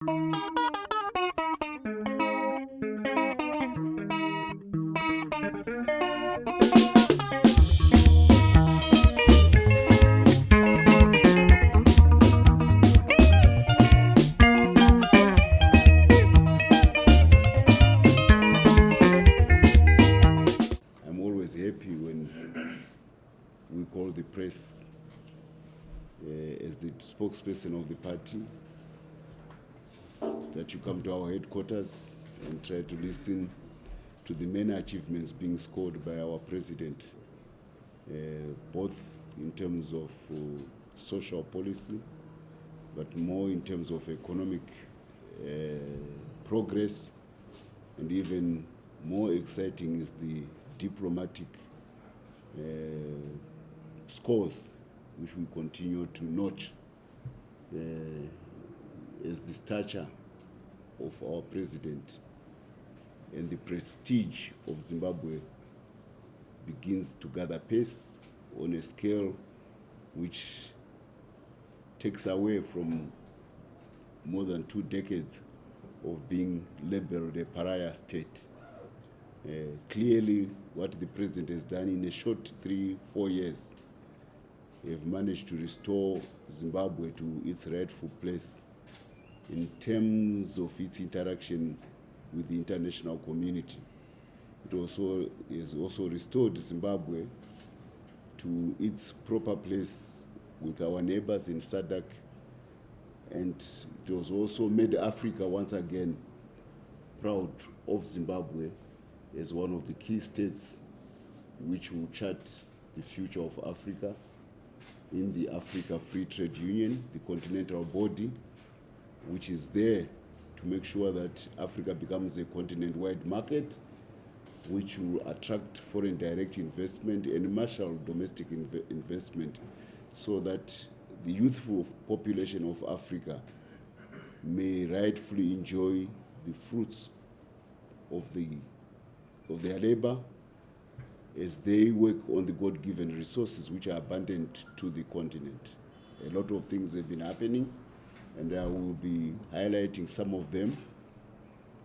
I'm always happy when we call the press as the spokesperson of the party, that you come to our headquarters and try to listen to the many achievements being scored by our president, both in terms of social policy, but more in terms of economic progress, and even more exciting is the diplomatic scores which we continue to notch as the stature of our president and the prestige of Zimbabwe begins to gather pace on a scale which takes away from more than 2 decades of being labeled a pariah state. Clearly, what the president has done in a short 3-4 years have managed to restore Zimbabwe to its rightful place in terms of its interaction with the international community. It also has also restored Zimbabwe to its proper place with our neighbors in SADC, and it was also made Africa once again proud of Zimbabwe as one of the key states which will chart the future of Africa in the Africa Free Trade Union, the continental body, which is there to make sure that Africa becomes a continent-wide market, which will attract foreign direct investment and marshal domestic investment, so that the youthful population of Africa may rightfully enjoy the fruits of their labor as they work on the God-given resources which are abundant to the continent. A lot of things have been happening, and I will be highlighting some of them.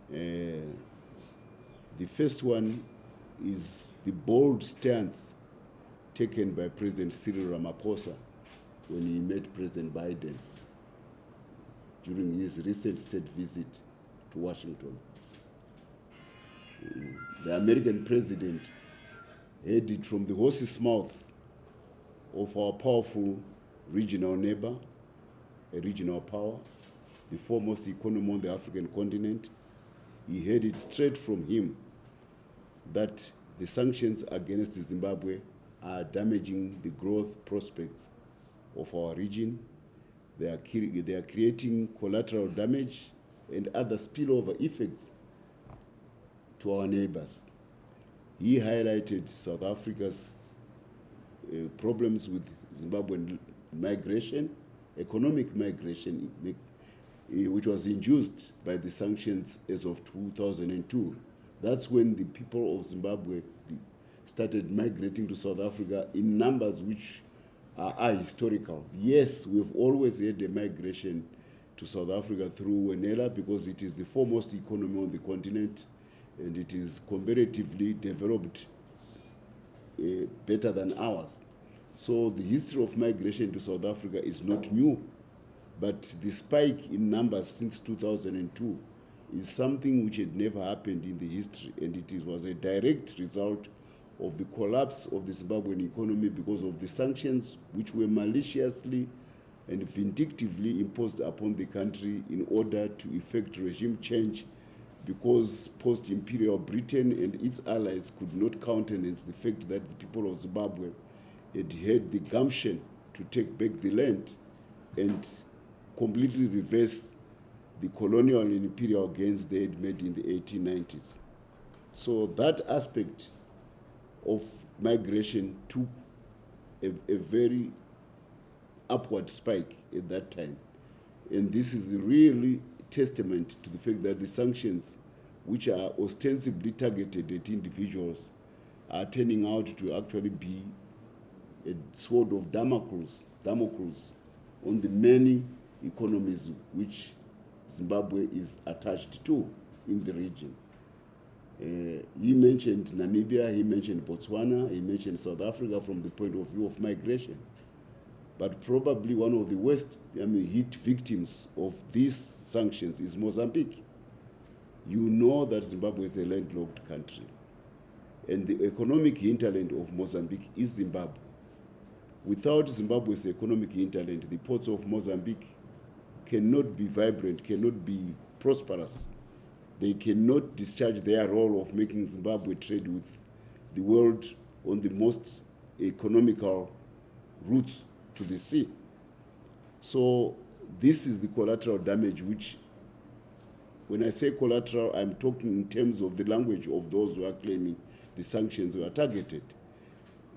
The first one is the bold stance taken by President Cyril Ramaphosa when he met President Biden during his recent state visit to Washington. The American president heard it from the horse's mouth of our powerful regional neighbor, a regional power, the foremost economy on the African continent. He heard it straight from him that the sanctions against Zimbabwe are damaging the growth prospects of our region. They are creating collateral damage and other spillover effects to our neighbors. He highlighted South Africa's problems with Zimbabwean migration, economic migration, which was induced by the sanctions as of 2002. That's when the people of Zimbabwe started migrating to South Africa in numbers which are historical. Yes, we've always had a migration to South Africa through Wenela because it is the foremost economy on the continent, and it is comparatively developed better than ours. So the history of migration to South Africa is not new, but the spike in numbers since 2002 is something which had never happened in the history, and it was a direct result of the collapse of the Zimbabwean economy because of the sanctions which were maliciously and vindictively imposed upon the country in order to effect regime change, because post-imperial Britain and its allies could not countenance the fact that the people of Zimbabwe had had the gumption to take back the land and completely reverse the colonial and imperial gains they had made in the 1890s. So that aspect of migration took a very upward spike at that time. And this is really testament to the fact that the sanctions, which are ostensibly targeted at individuals, are turning out to actually be a sword of Damocles on the many economies which Zimbabwe is attached to in the region. He mentioned Namibia, he mentioned Botswana, he mentioned South Africa from the point of view of migration. But probably one of the worst hit victims of these sanctions is Mozambique. You know that Zimbabwe is a landlocked country. And the economic hinterland of Mozambique is Zimbabwe. Without Zimbabwe's economic hinterland, the ports of Mozambique cannot be vibrant, cannot be prosperous. They cannot discharge their role of making Zimbabwe trade with the world on the most economical routes to the sea. So this is the collateral damage, which, when I say collateral, I'm talking in terms of the language of those who are claiming the sanctions were targeted.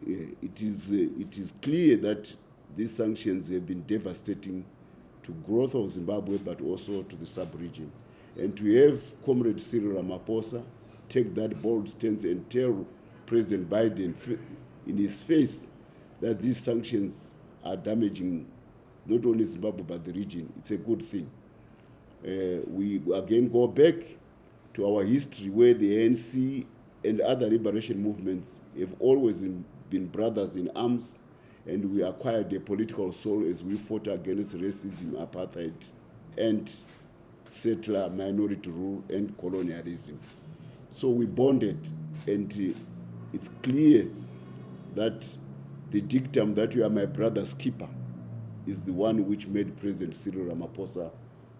It is clear that these sanctions have been devastating to growth of Zimbabwe, but also to the sub-region. And to have Comrade Cyril Ramaphosa take that bold stance and tell President Biden in his face that these sanctions are damaging not only Zimbabwe but the region, it's a good thing. We again go back to our history, where the ANC and other liberation movements have always been brothers in arms, and we acquired a political soul as we fought against racism, apartheid, and settler minority rule and colonialism. So we bonded, and it's clear that the dictum that you are my brother's keeper is the one which made President Cyril Ramaphosa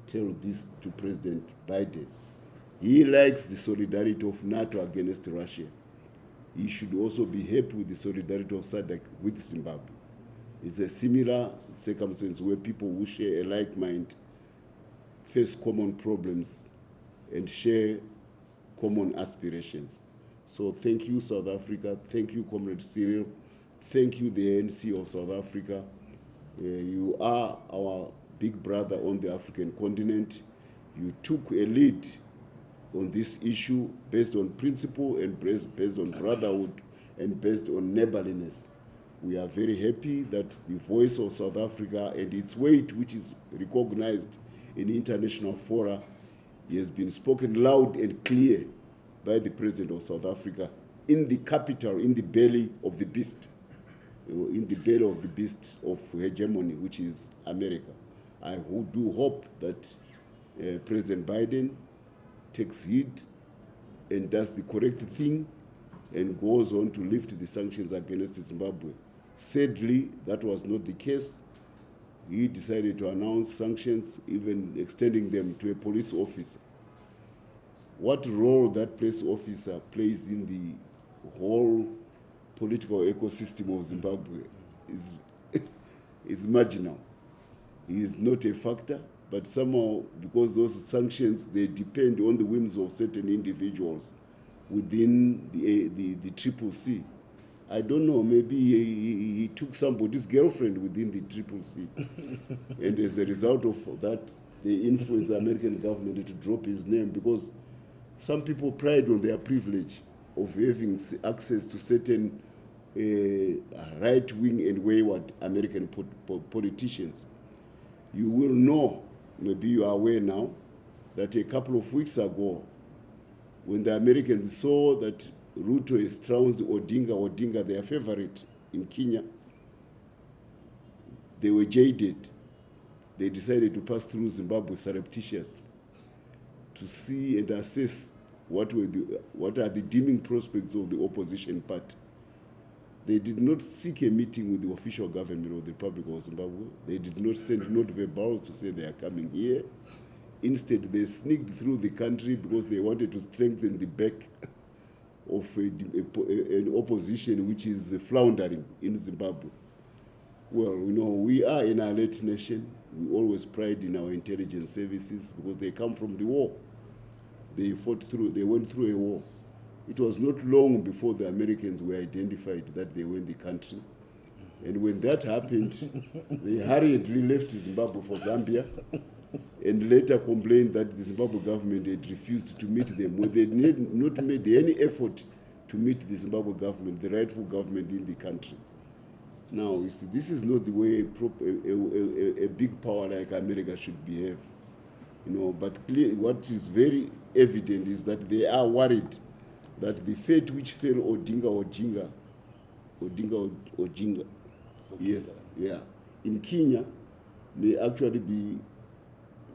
tell this to President Biden. He likes the solidarity of NATO against Russia. He should also be happy with the solidarity of SADC with Zimbabwe. It's a similar circumstance where people who share a like mind face common problems and share common aspirations. So thank you, South Africa. Thank you, Comrade Cyril. Thank you, the ANC of South Africa. You are our big brother on the African continent. You took a lead on this issue based on principle and based on brotherhood and based on neighborliness. We are very happy that the voice of South Africa and its weight, which is recognized in international fora, has been spoken loud and clear by the President of South Africa in the capital, in the belly of the beast, of hegemony, which is America. I do hope that President Biden takes heed and does the correct thing and goes on to lift the sanctions against Zimbabwe. Sadly, that was not the case. He decided to announce sanctions, even extending them to a police officer. What role that police officer plays in the whole political ecosystem of Zimbabwe is marginal. He is not a factor, but somehow, because those sanctions, they depend on the whims of certain individuals within the Triple C. I don't know, maybe he took somebody's girlfriend within the Triple C. And as a result of that, they influenced the American government to drop his name, because some people pride on their privilege of having access to certain right-wing and wayward American politicians. You will know, maybe you are aware now, that a couple of weeks ago, when the Americans saw that Ruto has trounced Odinga, their favorite in Kenya, they were jaded. They decided to pass through Zimbabwe surreptitiously to see and assess what are the dimming prospects of the opposition party. They did not seek a meeting with the official government of the Republic of Zimbabwe. They did not send note verbals to say they are coming here. Instead, they sneaked through the country because they wanted to strengthen the back of an opposition which is floundering in Zimbabwe. Well, we are an alert nation. We always pride in our intelligence services because they come from the war. They went through a war. It was not long before the Americans were identified that they were in the country. And when that happened, they hurriedly left Zimbabwe for Zambia and later complained that the Zimbabwe government had refused to meet them when they had not made any effort to meet the Zimbabwe government, the rightful government in the country. Now, this is not the way a big power like America should behave. But what is very evident is that they are worried that the fate which fell Odinga, yes, yeah, in Kenya may actually be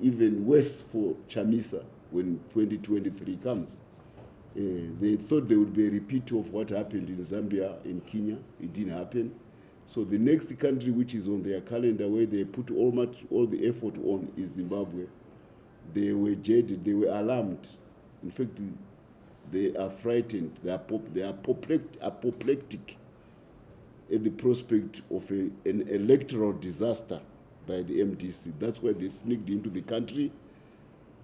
even worse for Chamisa when 2023 comes. They thought there would be a repeat of what happened in Zambia, in Kenya. It didn't happen. So the next country which is on their calendar where they put all the effort on is Zimbabwe. They were jaded, they were alarmed. In fact, they are frightened, they are apoplectic at the prospect of an electoral disaster by the MDC. That's why they sneaked into the country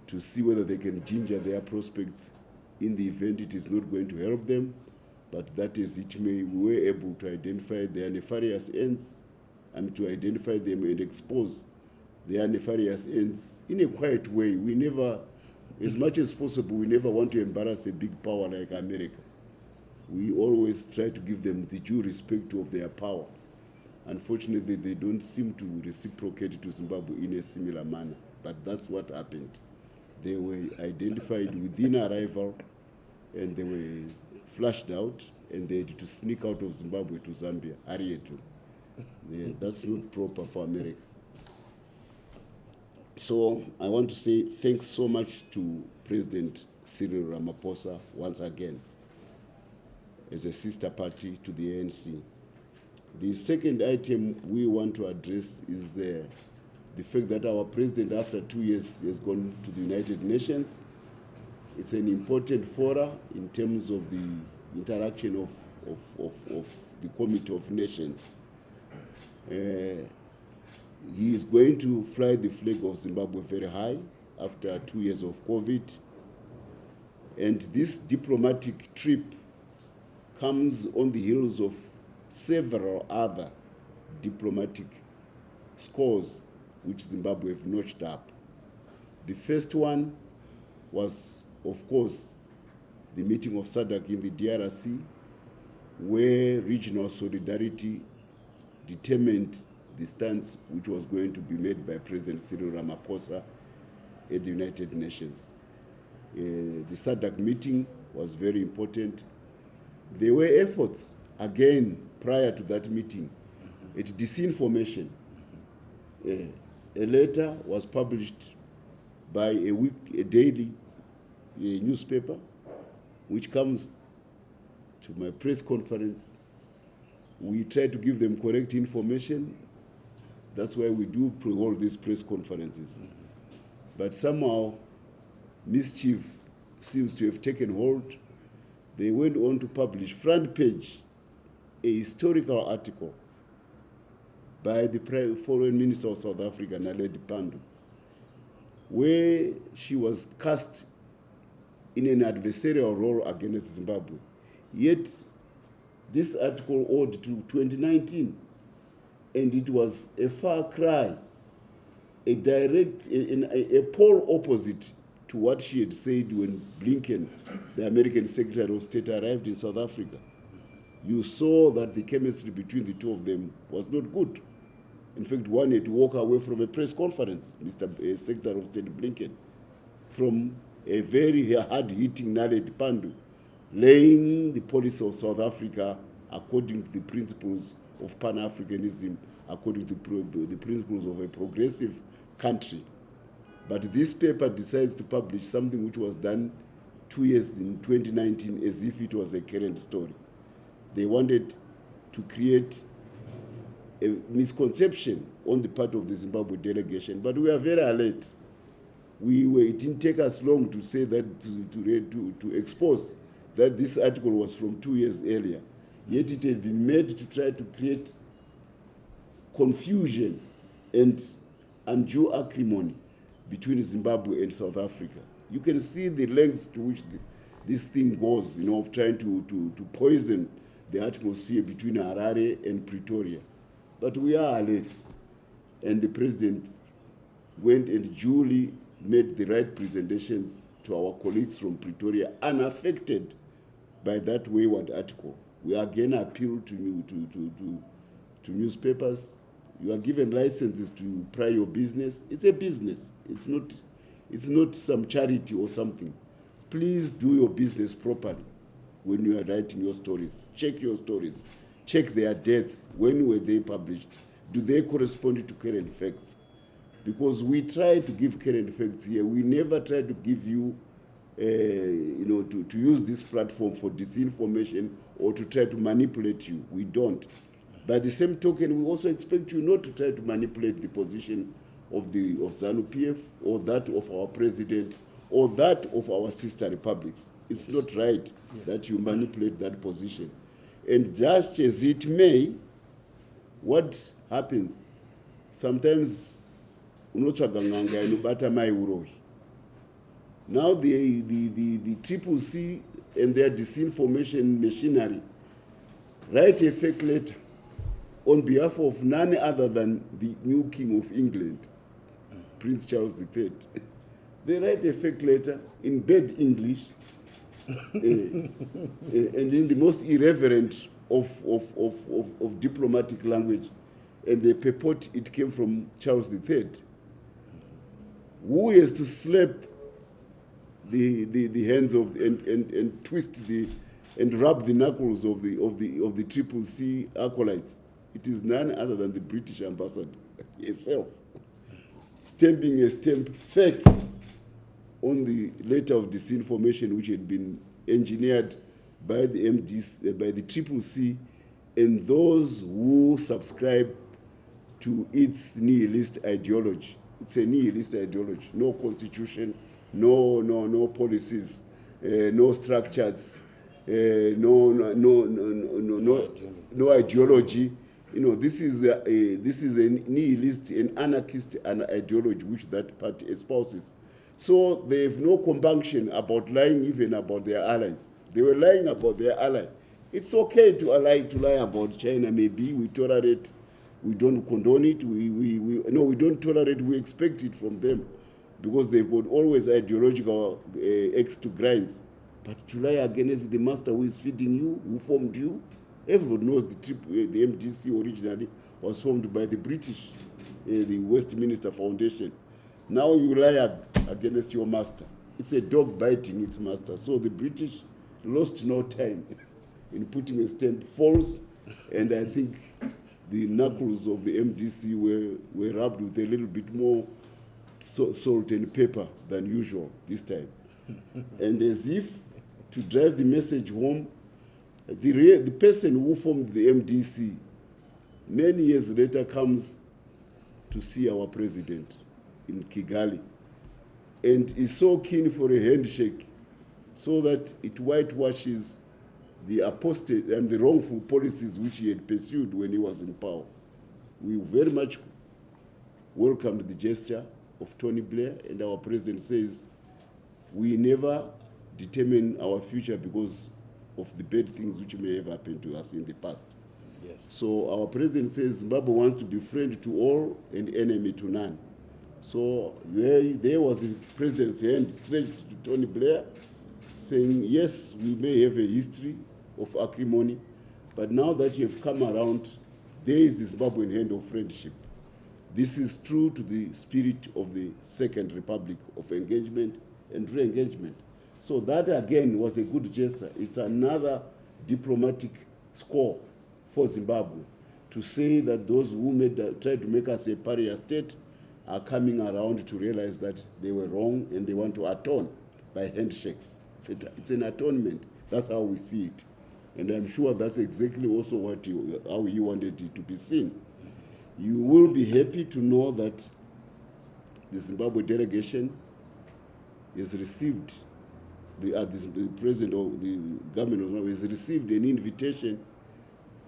to see whether they can ginger their prospects. In the event it is not going to help them, but that is it may, we were able to identify their nefarious ends and to identify them and expose their nefarious ends in a quiet way. We never, as much as possible, we never want to embarrass a big power like America. We always try to give them the due respect of their power. Unfortunately, they don't seem to reciprocate to Zimbabwe in a similar manner, but that's what happened. They were identified within arrival and they were flushed out and they had to sneak out of Zimbabwe to Zambia, hurriedly. Yeah, that's not proper for America. So I want to say thanks so much to President Cyril Ramaphosa once again as a sister party to the ANC. The second item we want to address is the fact that our president, after 2 years, has gone to the United Nations. It's an important fora in terms of the interaction of the Committee of Nations. He is going to fly the flag of Zimbabwe very high after 2 years of COVID. And this diplomatic trip comes on the heels of several other diplomatic scores which Zimbabwe have notched up. The first one was, of course, the meeting of SADC in the DRC, where regional solidarity determined the stance which was going to be made by President Cyril Ramaphosa at the United Nations. The SADC meeting was very important. There were efforts, again, prior to that meeting, at disinformation. A letter was published by a daily newspaper, which comes to my press conference. We try to give them correct information. That's why we do hold these press conferences. But somehow, mischief seems to have taken hold. They went on to publish front page, a historical article by the Foreign Minister of South Africa, Naledi Pandor, where she was cast in an adversarial role against Zimbabwe. Yet, this article owed to 2019, and it was a far cry, a pole opposite to what she had said when Blinken, the American Secretary of State, arrived in South Africa. You saw that the chemistry between the two of them was not good. In fact, one had to walk away from a press conference, Mr. Secretary of State Blinken, from a very hard-hitting Naledi Pandor, laying the policy of South Africa according to the principles of Pan-Africanism, according to the principles of a progressive country. But this paper decides to publish something which was done 2 years in 2019 as if it was a current story. They wanted to create a misconception on the part of the Zimbabwe delegation, but we are very alert. It didn't take us long to say that, to expose that this article was from 2 years earlier. Yet it had been made to try to create confusion and undue acrimony between Zimbabwe and South Africa. You can see the lengths to which this thing goes, of trying to poison the atmosphere between Harare and Pretoria. But we are alert. And the president went and duly made the right presentations to our colleagues from Pretoria, unaffected by that wayward article. We again appeal to newspapers. You are given licenses to pry your business. It's a business. It's not It's not some charity or something. Please do your business properly when you are writing your stories. Check your stories. Check their dates. When were they published? Do they correspond to current facts? Because we try to give current facts here. We never try to give you, to use this platform for disinformation or to try to manipulate you. We don't. By the same token, we also expect you not to try to manipulate the position of ZANU-PF or that of our president or that of our sister republics. It's not right that you manipulate that position. And just as it may, what happens? Sometimes, now the Triple C and their disinformation machinery write a fake letter on behalf of none other than the new King of England, Prince Charles III. They write a fake letter in bad English and in the most irreverent of diplomatic language, and they purport it came from Charles III. Who has to slap the hands of and twist and rub the knuckles of the Triple C acolytes? It is none other than the British ambassador herself, stamping a stamp fake on the letter of disinformation which had been engineered by the MDs, by the Triple C, and those who subscribe to its nihilist ideology. It's a nihilist ideology. No constitution, no policies, no structures, no ideology. This is a nihilist and anarchist ideology which that party espouses. So they have no compunction about lying even about their allies. They were lying about their ally. It's okay to lie about China. Maybe we tolerate, we don't condone it. We don't tolerate. We expect it from them because they've got always ideological axe to grinds. But to lie against the master who is feeding you, who formed you, everybody knows the MDC originally was formed by the British, the Westminster Foundation. Now you lie against your master. It's a dog biting its master. So the British lost no time in putting a stamp false, and I think the knuckles of the MDC were rubbed with a little bit more salt and pepper than usual this time. And as if to drive the message home, the person who formed the MDC many years later comes to see our president in Kigali and is so keen for a handshake so that it whitewashes the apostate and the wrongful policies which he had pursued when he was in power. We very much welcomed the gesture of Tony Blair, and our president says we never determine our future because of the bad things which may have happened to us in the past. Yes. So our president says Zimbabwe wants to be friend to all and enemy to none. So there was the president's hand stretched to Tony Blair, saying, yes, we may have a history of acrimony, but now that you have come around, there is the Zimbabwean hand of friendship. This is true to the spirit of the Second Republic of engagement and re-engagement. So that, again, was a good gesture. It's another diplomatic score for Zimbabwe to say that those who tried to make us a pariah state are coming around to realize that they were wrong and they want to atone by handshakes. It's an atonement. That's how we see it. And I'm sure that's exactly also how he wanted it to be seen. You will be happy to know that the Zimbabwe delegation has received, the president of the government of Zimbabwe has received an invitation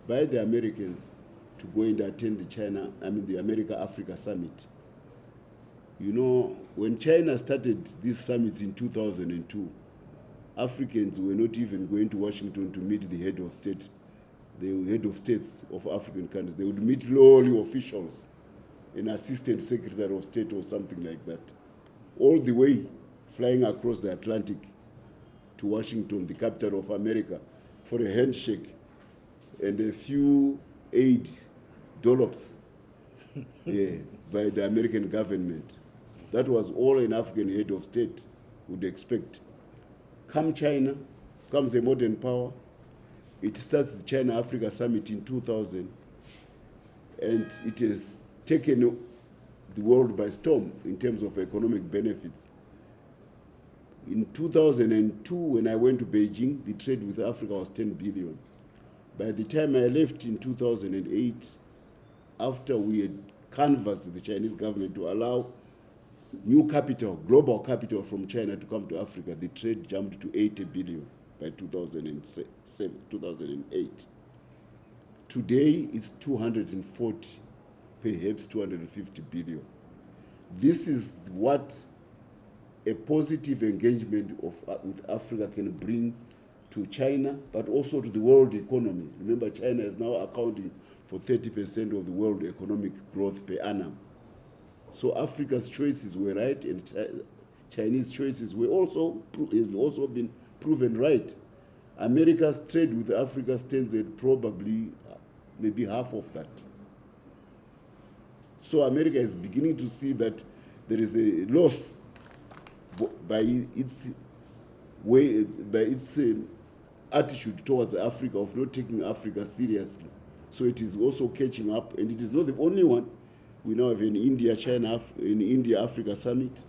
by the Americans to go and attend the America-Africa Summit. You know, when China started these summits in 2002, Africans were not even going to Washington to meet the head of state, the head of states of African countries. They would meet lowly officials, an assistant secretary of state or something like that, all the way flying across the Atlantic to Washington, the capital of America, for a handshake and a few aid dollops by the American government. That was all an African head of state would expect. Come China, comes a modern power. It starts the China-Africa Summit in 2000, and it has taken the world by storm in terms of economic benefits. In 2002, when I went to Beijing, the trade with Africa was 10 billion. By the time I left in 2008, after we had canvassed the Chinese government to allow new capital, global capital from China to come to Africa, the trade jumped to 80 billion by 2008. Today, it's 240, perhaps 250 billion. This is what a positive engagement with Africa can bring to China, but also to the world economy. Remember, China is now accounting for 30% of the world economic growth per annum. So Africa's choices were right, and Chinese choices were have also been proven right. America's trade with Africa stands at probably maybe half of that. So America is beginning to see that there is a loss by its attitude towards Africa of not taking Africa seriously. So it is also catching up, and it is not the only one. We now have an India-Africa summit.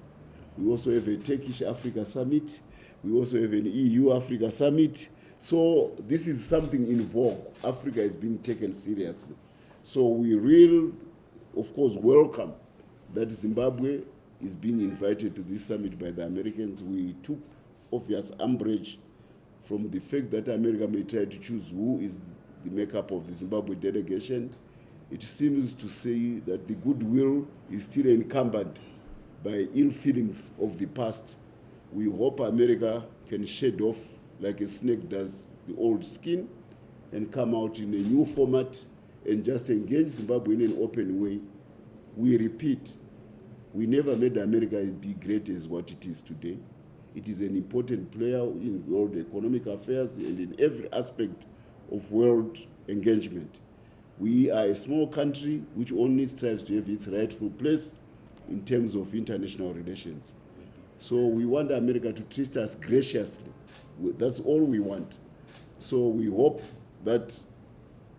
We also have a Turkish-Africa summit. We also have an EU-Africa summit. So this is something in vogue. Africa is being taken seriously. So we really, of course, welcome that Zimbabwe is being invited to this summit by the Americans. We took obvious umbrage from the fact that America may try to choose who is the makeup of the Zimbabwe delegation. It seems to say that the goodwill is still encumbered by ill feelings of the past. We hope America can shed off, like a snake does, the old skin and come out in a new format and just engage Zimbabwe in an open way. We repeat, we never made America be great as what it is today. It is an important player in world economic affairs and in every aspect of world engagement. We are a small country which only strives to have its rightful place in terms of international relations. So we want America to treat us graciously. That's all we want. So we hope that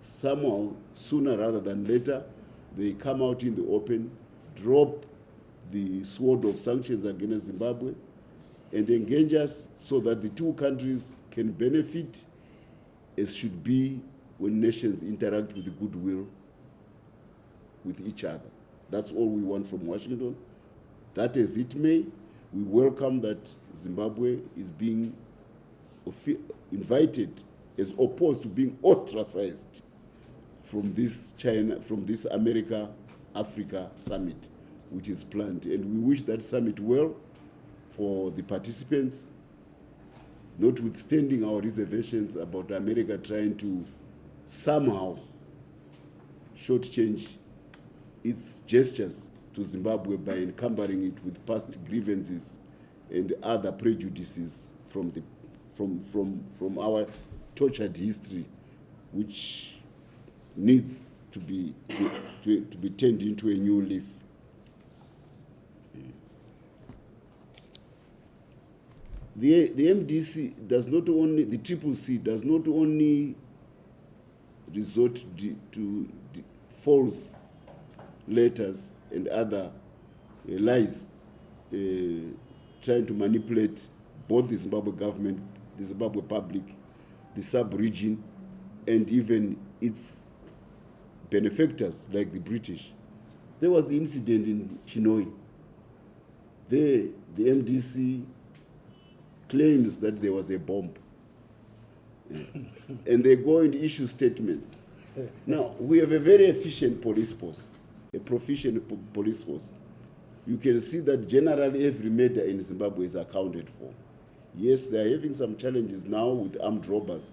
somehow, sooner rather than later, they come out in the open, drop the sword of sanctions against Zimbabwe, and engage us so that the two countries can benefit as should be when nations interact with goodwill with each other. That's all we want from Washington. That as it may, we welcome that Zimbabwe is being invited as opposed to being ostracized from this America-Africa summit, which is planned. And we wish that summit well for the participants, notwithstanding our reservations about America trying to somehow shortchange its gestures to Zimbabwe by encumbering it with past grievances and other prejudices from our tortured history, which needs to be turned into a new leaf. The MDC does not only, the CCC does not only resort to false letters and other lies, trying to manipulate both the Zimbabwe government, the Zimbabwe public, the sub-region, and even its benefactors like the British. There was the incident in Chinhoyi. The MDC claims that there was a bomb. And they go and issue statements. Now, we have a very efficient police force, a proficient police force. You can see that generally every murder in Zimbabwe is accounted for. Yes, they are having some challenges now with armed robbers,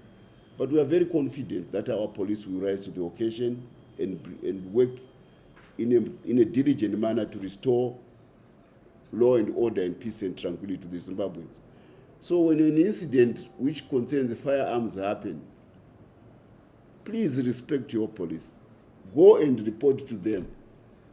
but we are very confident that our police will rise to the occasion and work in a diligent manner to restore law and order and peace and tranquility to the Zimbabweans. So when an incident which concerns firearms happens, please respect your police. Go and report to them.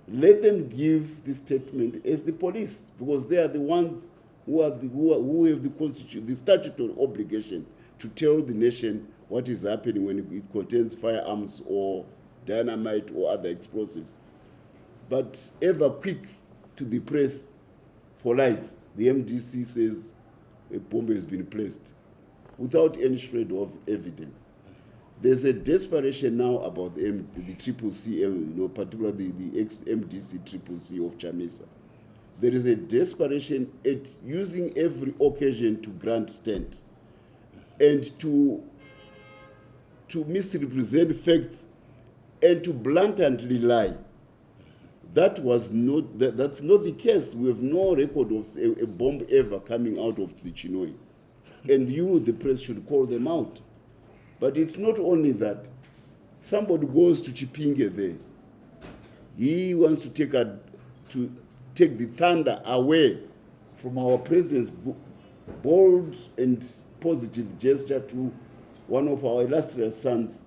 let them give the statement as the police, because they are the ones who have the statutory obligation to tell the nation what is happening when it contains firearms or dynamite or other explosives. But ever quick to the press for lies. The MDC says a bomb has been placed without any shred of evidence. There's a desperation now about the Triple C, particularly the ex-MDC Triple C of Chamisa. There is a desperation at using every occasion to grandstand and to misrepresent facts and to blatantly lie. That's not the case. We have no record of a bomb ever coming out of the Chinoi. And you, the press, should call them out. But it's not only that. Somebody goes to Chipinge there. He wants to take the thunder away from our president's bold and positive gesture to one of our illustrious sons,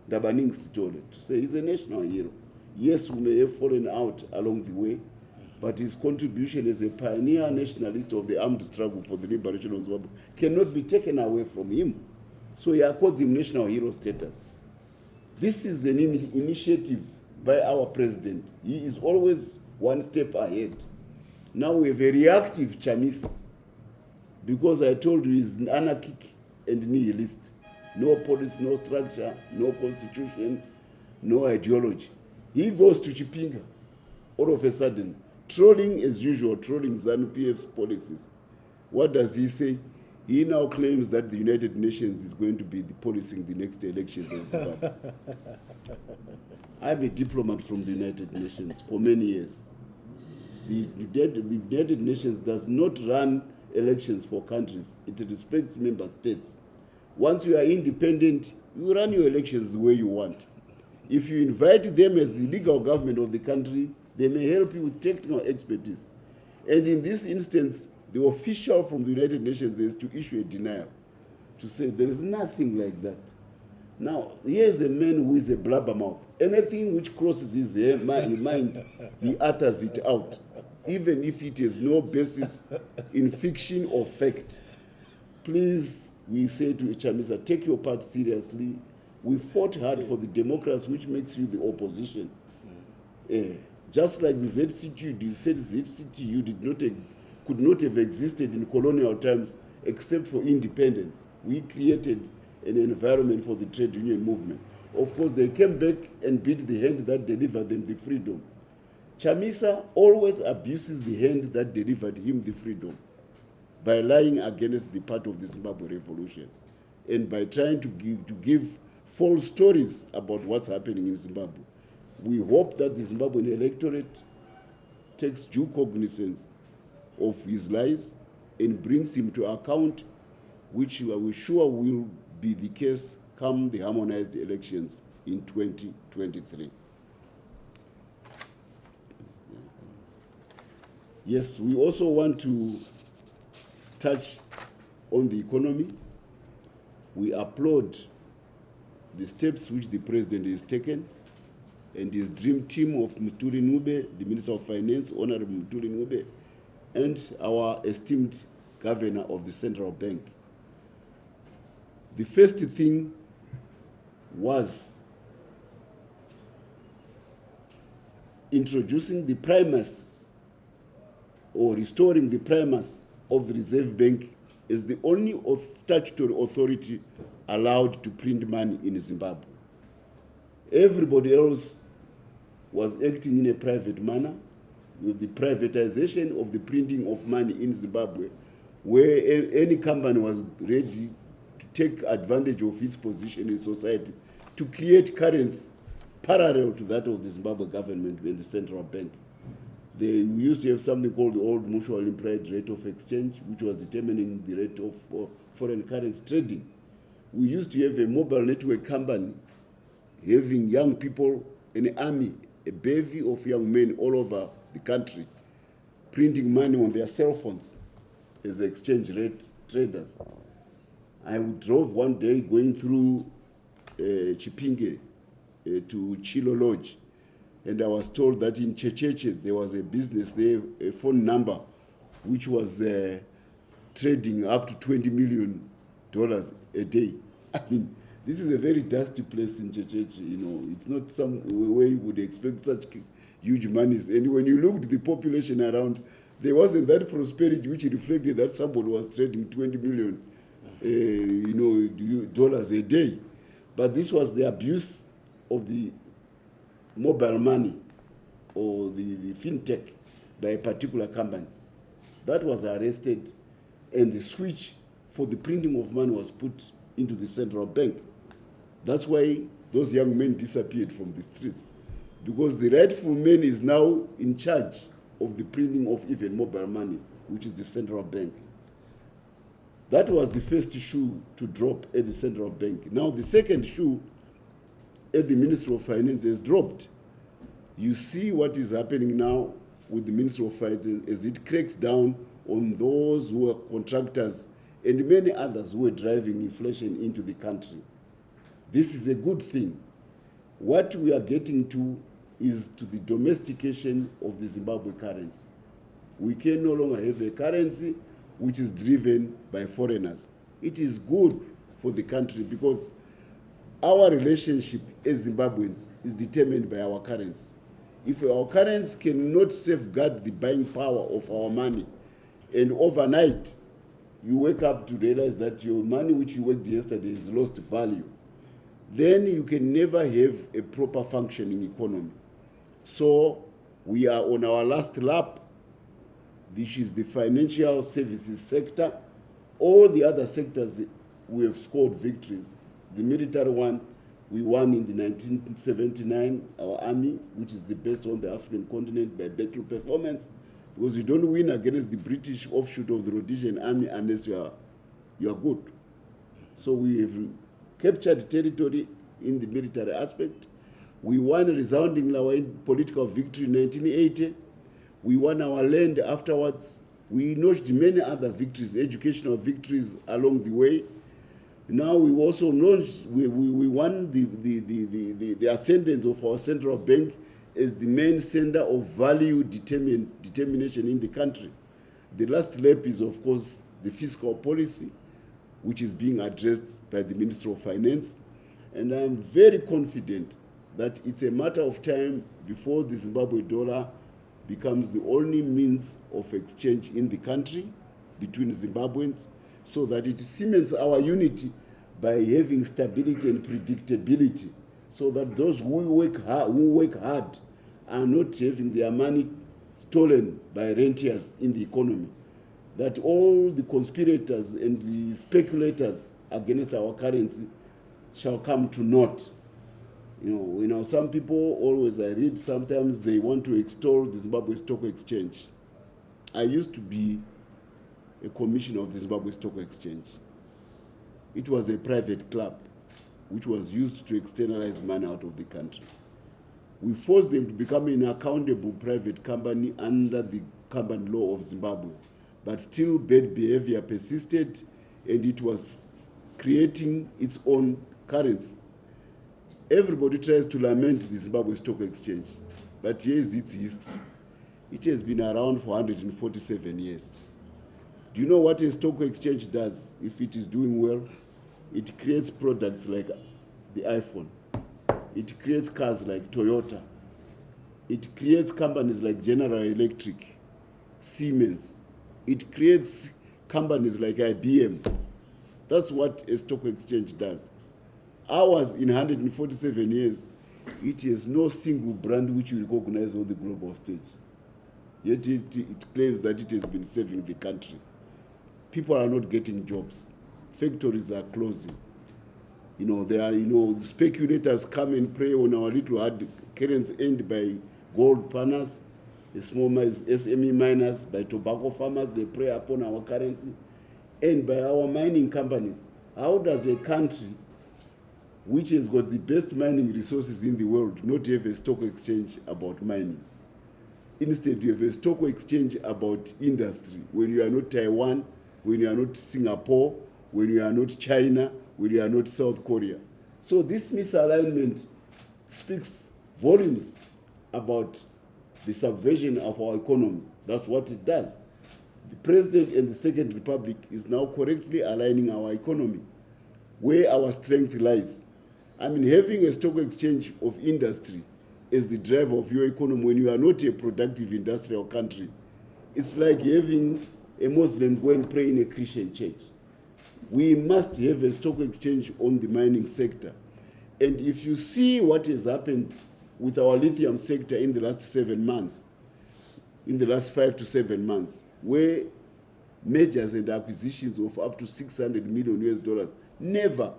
Dabaning Sitole, to say he's a national hero. Yes, we may have fallen out along the way, but his contribution as a pioneer nationalist of the armed struggle for the liberation of Zimbabwe cannot be taken away from him. So he accords him national hero status. This is an initiative by our president. He is always one step ahead. Now we have a reactive Chamisa, because I told you he's an anarchic and nihilist. No policy, no structure, no constitution, no ideology. He goes to Chipinga, all of a sudden, trolling as usual, trolling ZANU-PF's policies. What does he say? He now claims that the United Nations is going to be policing the next elections in Zimbabwe. I'm a diplomat from the United Nations for many years. The United Nations does not run elections for countries. It respects member states. Once you are independent, you run your elections the way you want. If you invite them as the legal government of the country, they may help you with technical expertise. And in this instance, the official from the United Nations is to issue a denial, to say there is nothing like that. Now, here's a man who is a blabbermouth. Anything which crosses his mind, he utters it out, even if it has no basis in fiction or fact. Please, we say to Chamisa, take your part seriously. We fought hard for the democracy, which makes you the opposition. Just like the ZCTU, you said ZCTU could not have existed in colonial times except for independence. We created an environment for the trade union movement. Of course, they came back and beat the hand that delivered them the freedom. Chamisa always abuses the hand that delivered him the freedom by lying against the part of the Zimbabwe revolution and by trying to give false stories about what's happening in Zimbabwe. We hope that the Zimbabwean electorate takes due cognizance of his lies and brings him to account, which we are sure will be the case come the harmonized elections in 2023. Yes, we also want to touch on the economy. We applaud the steps which the president has taken and his dream team of Mutuli Nube, the Minister of Finance, Honorable Mutuli Nube, and our esteemed governor of the Central Bank. The first thing was introducing the primacy or restoring the primacy of the Reserve Bank as the only statutory authority allowed to print money in Zimbabwe. Everybody else was acting in a private manner with the privatization of the printing of money in Zimbabwe, where any company was ready to take advantage of its position in society to create currency parallel to that of the Zimbabwe government and the central bank. We used to have something called the old mutual implied rate of exchange, which was determining the rate of foreign currency trading. We used to have a mobile network company having young people, an army, a bevy of young men all over the country, printing money on their cell phones as exchange rate traders. I drove one day going through Chipinge to Chilo Lodge. And I was told that in Checheche there was a business there, a phone number, which was trading up to $20 million a day. I mean, this is a very dusty place in Checheche. You know, it's not some way you would expect such huge monies. And when you looked at the population around, there wasn't that prosperity which reflected that somebody was trading 20 million, dollars a day. But this was the abuse of the mobile money or the fintech by a particular company. That was arrested, and the switch for the printing of money was put into the central bank. That's why those young men disappeared from the streets, because the rightful man is now in charge of the printing of even mobile money, which is the central bank. That was the first shoe to drop at the central bank. Now the second shoe at the Ministry of Finance has dropped. You see what is happening now with the Ministry of Finance as it cracks down on those who are contractors and many others who are driving inflation into the country. This is a good thing. What we are getting to is to the domestication of the Zimbabwe currency. We can no longer have a currency which is driven by foreigners. It is good for the country because our relationship as Zimbabweans is determined by our currency. If our currency cannot safeguard the buying power of our money, and overnight you wake up to realize that your money which you worked yesterday has lost value, then you can never have a proper functioning economy. So we are on our last lap. This is the financial services sector. All the other sectors, we have scored victories. The military one, we won in the 1979, our army, which is the best on the African continent by battle performance, because you don't win against the British offshoot of the Rhodesian army unless you are good. So we have captured territory in the military aspect. We won a resounding political victory in 1980. We won our land afterwards. We notched many other victories, educational victories along the way. Now we also launched, we won the ascendance of our central bank as the main center of value determination in the country. The last lap is, of course, the fiscal policy, which is being addressed by the Minister of Finance. And I'm very confident that it's a matter of time before the Zimbabwe dollar becomes the only means of exchange in the country between Zimbabweans, so that it cements our unity by having stability and predictability, so that those who work hard are not having their money stolen by rentiers in the economy, that all the conspirators and the speculators against our currency shall come to naught. You know, some people always, I read, sometimes they want to extol the Zimbabwe Stock Exchange. I used to be a commissioner of the Zimbabwe Stock Exchange. It was a private club which was used to externalize money out of the country. We forced them to become an accountable private company under the company law of Zimbabwe, but still bad behavior persisted, and it was creating its own currency. Everybody tries to lament the Zimbabwe Stock Exchange, but here is its history. It has been around for 147 years. Do you know what a stock exchange does if it is doing well? It creates products like the iPhone. It creates cars like Toyota. It creates companies like General Electric, Siemens. It creates companies like IBM. That's what a stock exchange does. Ours, in 147 years, it has no single brand which you recognize on the global stage. Yet it claims that it has been saving the country. People are not getting jobs. Factories are closing. The speculators come and prey on our little hard currency earned by gold paners, the small SME miners, by tobacco farmers. They prey upon our currency, and by our mining companies. How does a country which has got the best mining resources in the world not have a stock exchange about mining? Instead, you have a stock exchange about industry, when you are not Taiwan, when you are not Singapore, when you are not China, when you are not South Korea. So this misalignment speaks volumes about the subversion of our economy. That's what it does. The President and the Second Republic is now correctly aligning our economy, where our strength lies. I mean, having a stock exchange of industry as the driver of your economy when you are not a productive industrial country, it's like having a Muslim go and pray in a Christian church. We must have a stock exchange on the mining sector. And if you see what has happened with our lithium sector in the last 7 months, in the last 5 to 7 months, where mergers and acquisitions of up to $600 million US never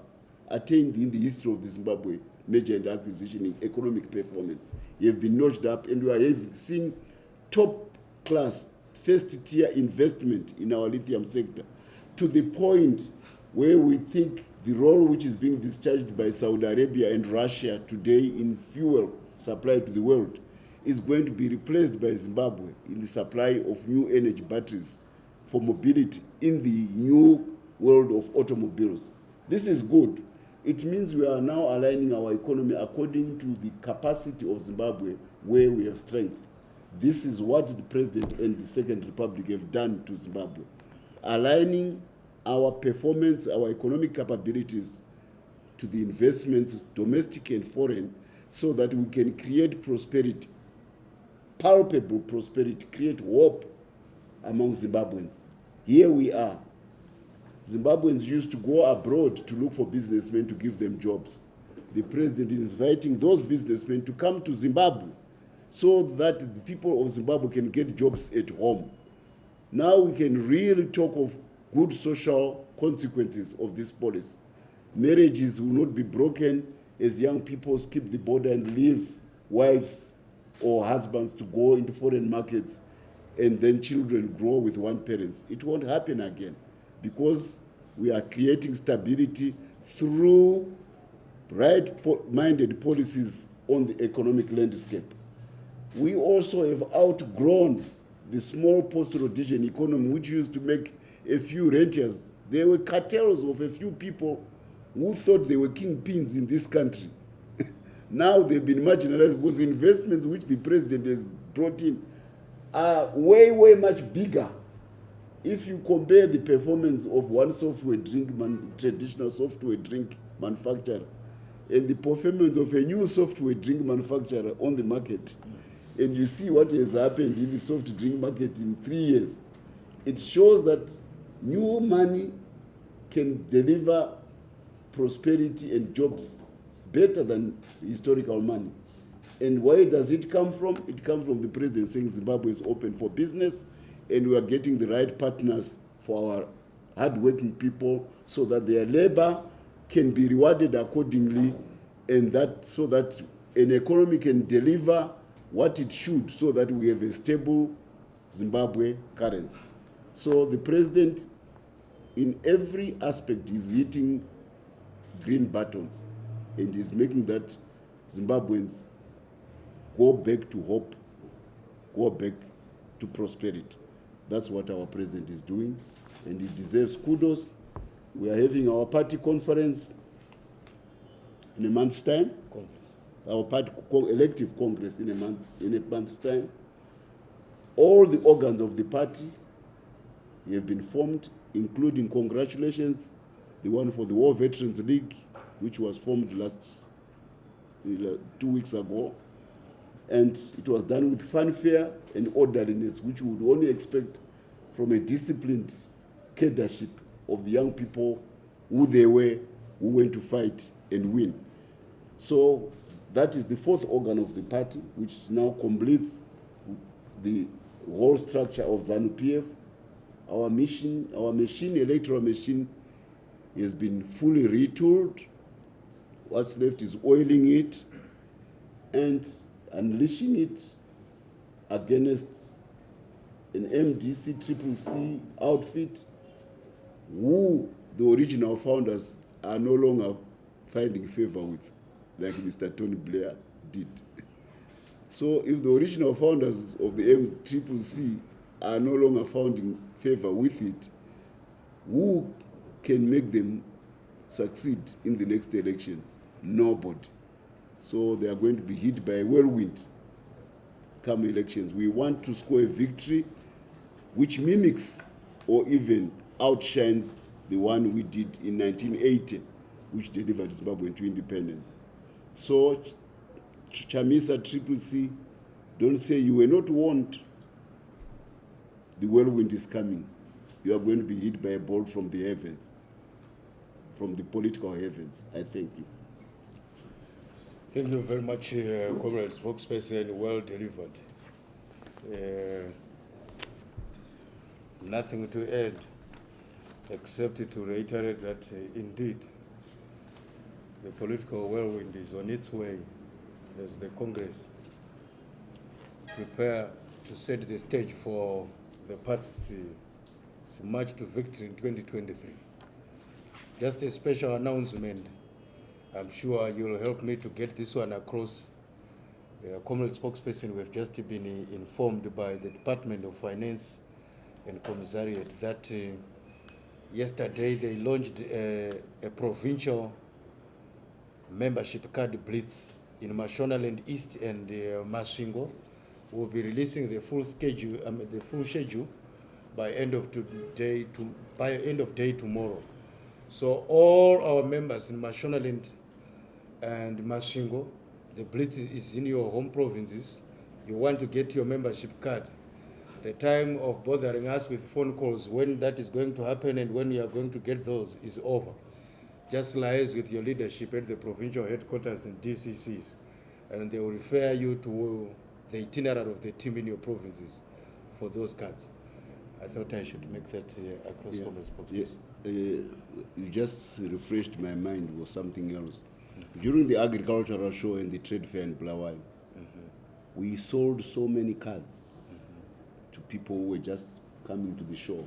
attained in the history of the Zimbabwe merger and acquisition in economic performance. You have been notched up, and we are seeing top-class, first-tier investment in our lithium sector, to the point where we think the role which is being discharged by Saudi Arabia and Russia today in fuel supply to the world is going to be replaced by Zimbabwe in the supply of new energy batteries for mobility in the new world of automobiles. This is good. It means we are now aligning our economy according to the capacity of Zimbabwe where we have strength. This is what the President and the Second Republic have done to Zimbabwe, aligning our performance, our economic capabilities to the investments, domestic and foreign, so that we can create prosperity, palpable prosperity, create hope among Zimbabweans. Here we are. Zimbabweans used to go abroad to look for businessmen to give them jobs. The President is inviting those businessmen to come to Zimbabwe so that the people of Zimbabwe can get jobs at home. Now we can really talk of good social consequences of this policy. Marriages will not be broken as young people skip the border and leave wives or husbands to go into foreign markets, and then children grow with one parent. It won't happen again, because we are creating stability through right-minded policies on the economic landscape. We also have outgrown the small post-Rhodesian economy, which used to make a few rentiers. There were cartels of a few people who thought they were kingpins in this country. Now they've been marginalized because the investments which the President has brought in are way, way much bigger. If you compare the performance of one traditional software drink manufacturer and the performance of a new software drink manufacturer on the market, and you see what has happened in the soft drink market in 3 years, it shows that new money can deliver prosperity and jobs better than historical money. And where does it come from? It comes from the President saying Zimbabwe is open for business, and we are getting the right partners for our hard-working people so that their labor can be rewarded accordingly, and that so that an economy can deliver what it should, so that we have a stable Zimbabwe currency. So the President, in every aspect, is hitting green buttons and is making that Zimbabweans go back to hope, go back to prosperity. That's what our President is doing, and he deserves kudos. We are having our party conference in a month's time. Congress. Our party elective Congress in a month's time. All the organs of the party have been formed, including, congratulations, the one for the War Veterans League, which was formed 2 weeks ago. And it was done with fanfare and orderliness, which we would only expect from a disciplined cadreship of the young people who they were, who went to fight and win. So that is the fourth organ of the party, which now completes the whole structure of ZANU-PF. Our machine, electoral machine, has been fully retooled. What's left is oiling it and unleashing it against an MDC-CCC outfit who the original founders are no longer finding favor with, like Mr. Tony Blair did. So if the original founders of the MCCC are no longer finding favor with it, who can make them succeed in the next elections? Nobody. So they are going to be hit by a whirlwind come elections. We want to score a victory which mimics or even outshines the one we did in 1980, which delivered Zimbabwe into independence. So, Chamisa, Triple C, don't say you were not warned. The whirlwind is coming. You are going to be hit by a bolt from the heavens, from the political heavens. I thank you. Thank you very much, Comrade Spokesperson. Well delivered. Nothing to add except to reiterate that indeed the political whirlwind is on its way as the Congress prepare to set the stage for the party's march to victory in 2023. Just a special announcement. I'm sure you'll help me to get this one across. Comrade Spokesperson, we've just been informed by the Department of Finance and Commissariat that yesterday they launched a provincial membership card blitz in Mashonaland East and Masvingo. We'll be releasing the full schedule by end of day tomorrow. So all our members in Mashonaland and Masvingo, the blitz is in your home provinces. You want to get your membership card. The time of bothering us with phone calls when that is going to happen and when you are going to get those is over. Just liaise with your leadership at the provincial headquarters and DCCs, and they will refer you to the itinerary of the team in your provinces for those cards. I thought I should make that across Congress. You just refreshed my mind with something else. During the agricultural show and the trade fair in Bulawayo, we sold so many cards to people who were just coming to the show.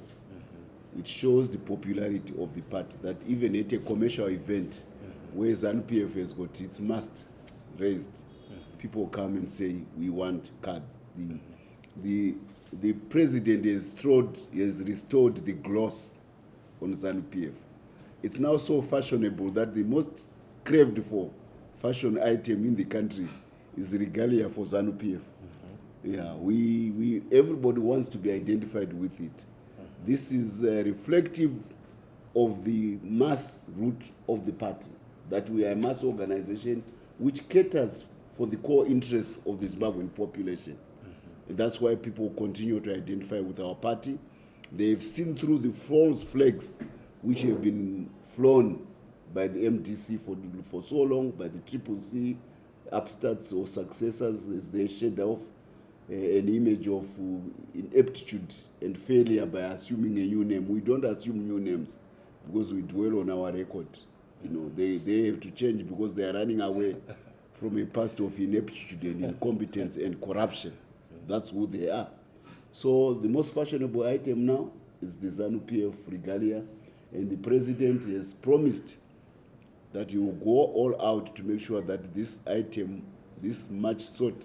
It shows the popularity of the party that even at a commercial event where ZANU-PF has got its mast raised, people come and say, we want cards. The president has restored the gloss on ZANU-PF. It's now so fashionable that the most craved for fashion item in the country is regalia for ZANU-PF. Yeah, everybody wants to be identified with it. This is reflective of the mass root of the party, that we are a mass organization which caters for the core interests of the Zimbabwean population. And that's why people continue to identify with our party. They've seen through the false flags which have been flown by the MDC for so long, by the Triple C, upstarts or successors, as they shed off an image of ineptitude and failure by assuming a new name. We don't assume new names because we dwell on our record. You know, they have to change because they are running away from a past of ineptitude and incompetence and corruption. That's who they are. So the most fashionable item now is the ZANU-PF regalia, and the president has promised that he will go all out to make sure that this item, this much sought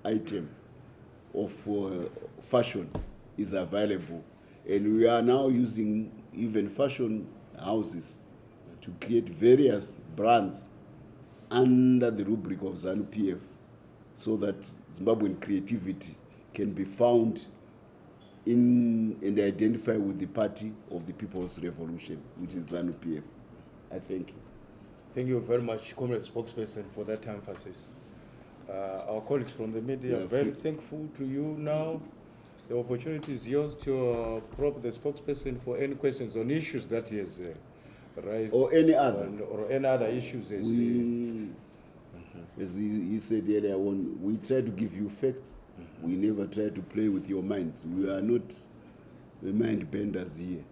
item of fashion is available. And we are now using even fashion houses to create various brands under the rubric of ZANU-PF so that Zimbabwean creativity can be found in and identify with the party of the People's Revolution, which is ZANU-PF. I thank you. Thank you very much, Comrade Spokesperson, for that emphasis. Our colleagues from the media are very thankful to you now. The opportunity is yours to probe the spokesperson for any questions on issues that he has raised. Or any other. Or any other issues. As he said earlier on, we try to give you facts. We never try to play with your minds. We are not the mind benders here.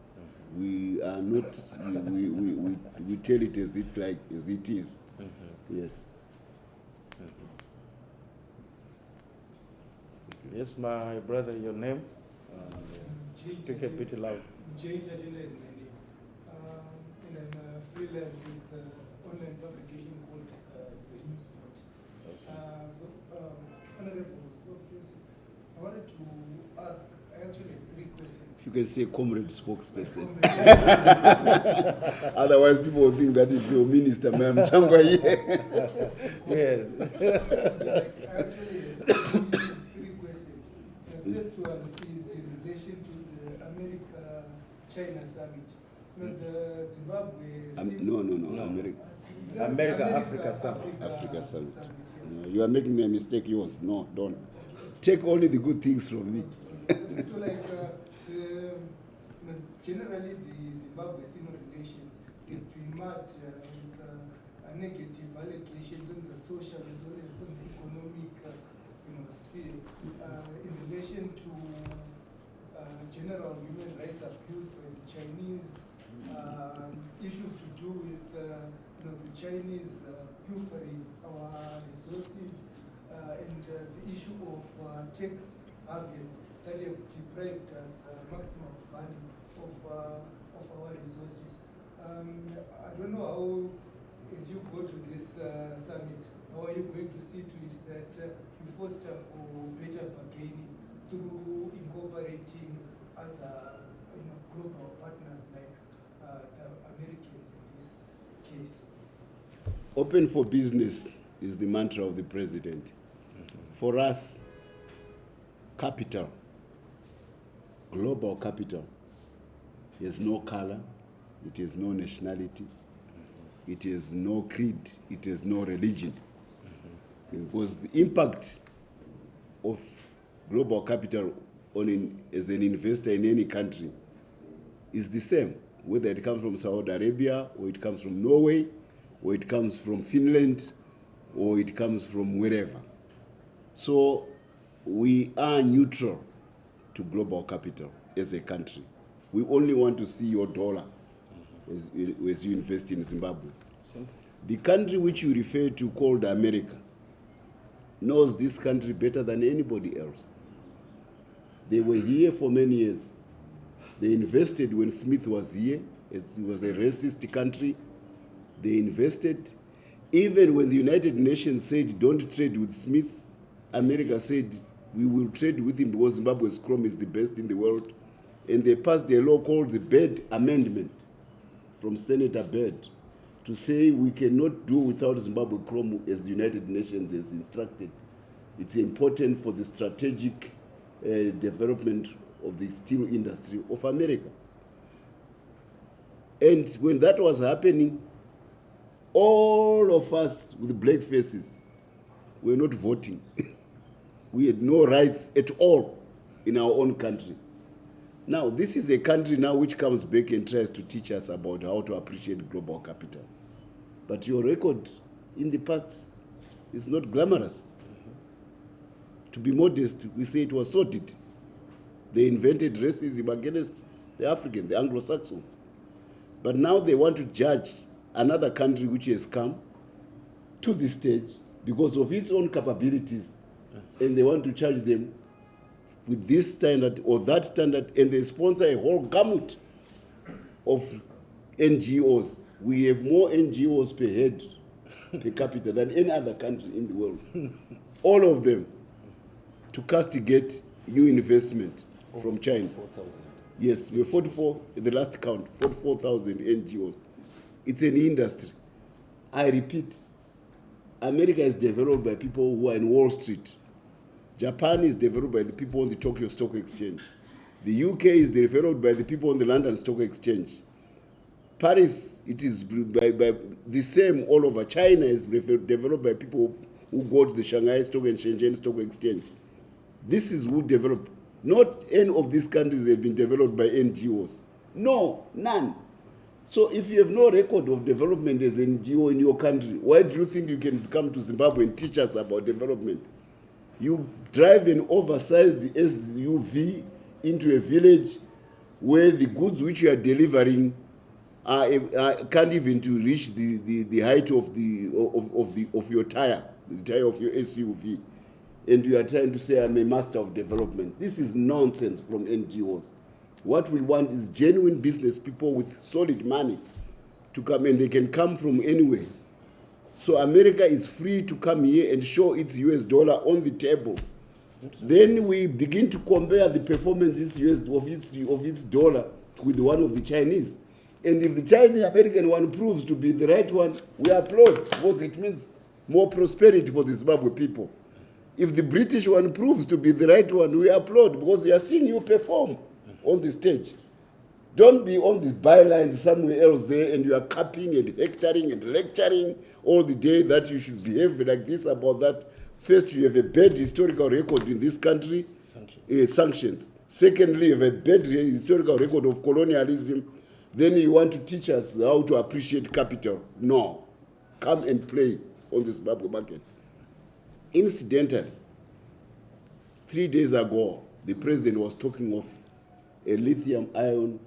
We are not, we tell it as it is. Yes. Yes, my brother, your name? Speak a bit loud. Jay Tatina is my name. And I'm freelance with the online publication called The News Spot. Honorable Spokesperson, I wanted to ask, I actually have 3 questions. You can say comrade spokesperson. Otherwise, people will think that it's your minister, Ma'am Changwa here. Yes. I actually have 3 questions. China summit. You know, the Zimbabwe. No, America. America summit. Africa summit. Yeah. No, you are making a mistake, yours. No, don't. Take only the good things from me. So like, generally the Zimbabwe-Sino relations have been marked with negative allegations on the social as well as on the economic sphere in relation to general human rights abuse by the Chinese, issues to do with the Chinese pilfering our resources, and the issue of tax havens that have deprived us maximum value of our resources. I don't know how, as you go to this summit, how are you going to see to it that you foster for better bargaining through incorporating other global partners like the Americans in this case? Open for business is the mantra of the president. For us, capital, global capital, has no color, it has no nationality, it has no creed, it has no religion. Because the impact of global capital as an investor in any country is the same, whether it comes from Saudi Arabia, or it comes from Norway, or it comes from Finland, or it comes from wherever. So we are neutral to global capital as a country. We only want to see your dollar as you invest in Zimbabwe. The country which you refer to, called America, knows this country better than anybody else. They were here for many years. They invested when Smith was here. It was a racist country. They invested. Even when the United Nations said, don't trade with Smith, America said, we will trade with him because Zimbabwe's chrome is the best in the world. And they passed a law called the Byrd Amendment from Senator Byrd to say we cannot do without Zimbabwe chrome as the United Nations has instructed. It's important for the strategic development of the steel industry of America. And when that was happening, all of us with black faces were not voting. We had no rights at all in our own country. Now, this is a country now which comes back and tries to teach us about how to appreciate global capital. But your record in the past is not glamorous. To be modest, we say it was sorted. They invented racism against the Africans, the Anglo-Saxons. But now they want to judge another country which has come to this stage because of its own capabilities, and they want to charge them with this standard or that standard, and they sponsor a whole gamut of NGOs. We have more NGOs per head, per capita, than any other country in the world. All of them to castigate new investment from China. 4,000. Yes, we're 44 at the last count, 44,000 NGOs. It's an industry. I repeat, America is developed by people who are in Wall Street. Japan is developed by the people on the Tokyo Stock Exchange. The UK is developed by the people on the London Stock Exchange. Paris, it is by the same all over. China is developed by people who go to the Shanghai Stock and Shenzhen Stock Exchange. This is who developed. Not any of these countries have been developed by NGOs. No, none. So if you have no record of development as an NGO in your country, why do you think you can come to Zimbabwe and teach us about development? You drive an oversized SUV into a village where the goods which you are delivering can't even to reach the height of your tire, the tire of your SUV. And you are trying to say, I'm a master of development. This is nonsense from NGOs. What we want is genuine business people with solid money to come, and they can come from anywhere. So America is free to come here and show its US dollar on the table. Then we begin to compare the performance of its dollar with the one of the Chinese. And if the Chinese-American one proves to be the right one, we applaud, because it means more prosperity for the Zimbabwe people. If the British one proves to be the right one, we applaud, because we are seeing you perform on the stage. Don't be on these bylines somewhere else there and you are capping and hectaring and lecturing all the day that you should behave like this about that. First, you have a bad historical record in this country, sanctions. Secondly, you have a bad historical record of colonialism. Then you want to teach us how to appreciate capital. No. Come and play on the Zimbabwe market. Incidentally, 3 days ago, the president was talking of a lithium-ion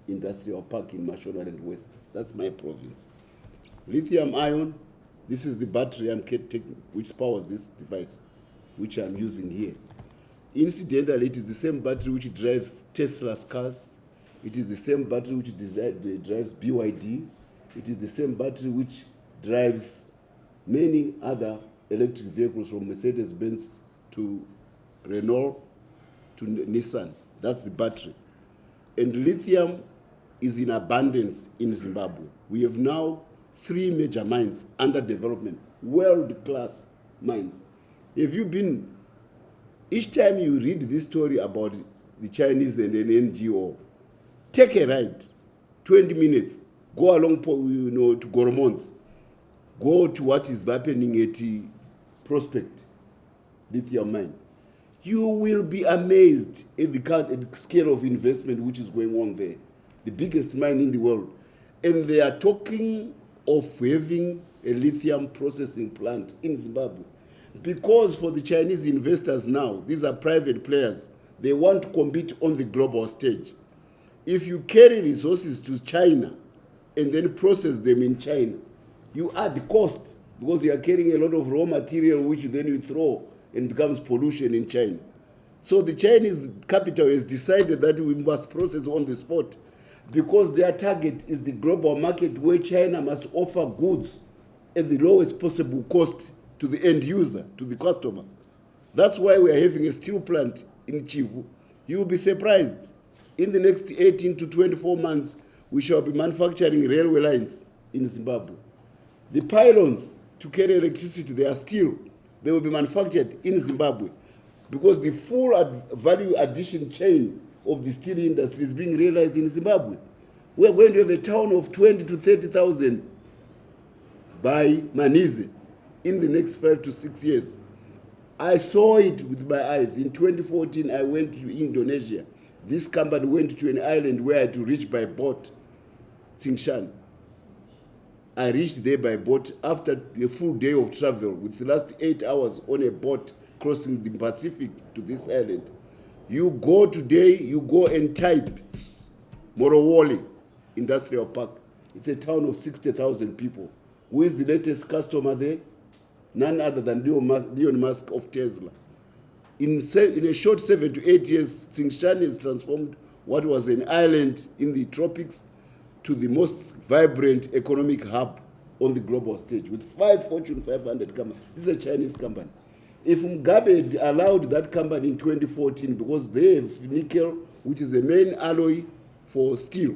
industrial park in Mashonaland West. That's my province. Lithium-ion, this is the battery I'm taking, which powers this device, which I'm using here. Incidentally, it is the same battery which drives Tesla's cars. It is the same battery which drives BYD. It is the same battery which drives many other electric vehicles from Mercedes-Benz to Renault to Nissan. That's the battery. And lithium is in abundance in Zimbabwe. We have now 3 major mines under development, world-class mines. Have you been, each time you read this story about the Chinese and an NGO, take a ride, 20 minutes, go along to Goromons, go to what is happening at Prospect, lithium mine. You will be amazed at the scale of investment which is going on there. The biggest mine in the world. And they are talking of having a lithium processing plant in Zimbabwe. Because for the Chinese investors now, these are private players, they want to compete on the global stage. If you carry resources to China and then process them in China, you add cost because you are carrying a lot of raw material which then you throw and becomes pollution in China. So the Chinese capital has decided that we must process on the spot because their target is the global market where China must offer goods at the lowest possible cost to the end user, to the customer. That's why we are having a steel plant in Chivu. You will be surprised. In the next 18 to 24 months, we shall be manufacturing railway lines in Zimbabwe. The pylons to carry electricity, they are steel. They will be manufactured in Zimbabwe because the full value addition chain of the steel industry is being realized in Zimbabwe. We are going to have a town of 20 to 30,000 by Manize in the next 5 to 6 years. I saw it with my eyes. In 2014, I went to Indonesia. This company went to an island where I had to reach by boat, Tsingshan. I reached there by boat after a full day of travel with the last 8 hours on a boat crossing the Pacific to this island. You go today, you go and type Morowali Industrial Park. It's a town of 60,000 people. Who is the latest customer there? None other than Elon Musk of Tesla. In a short 7 to 8 years, Tsingshan has transformed what was an island in the tropics to the most vibrant economic hub on the global stage with 5 Fortune 500 companies. This is a Chinese company. If Mugabe had allowed that company in 2014 because they have nickel, which is the main alloy for steel.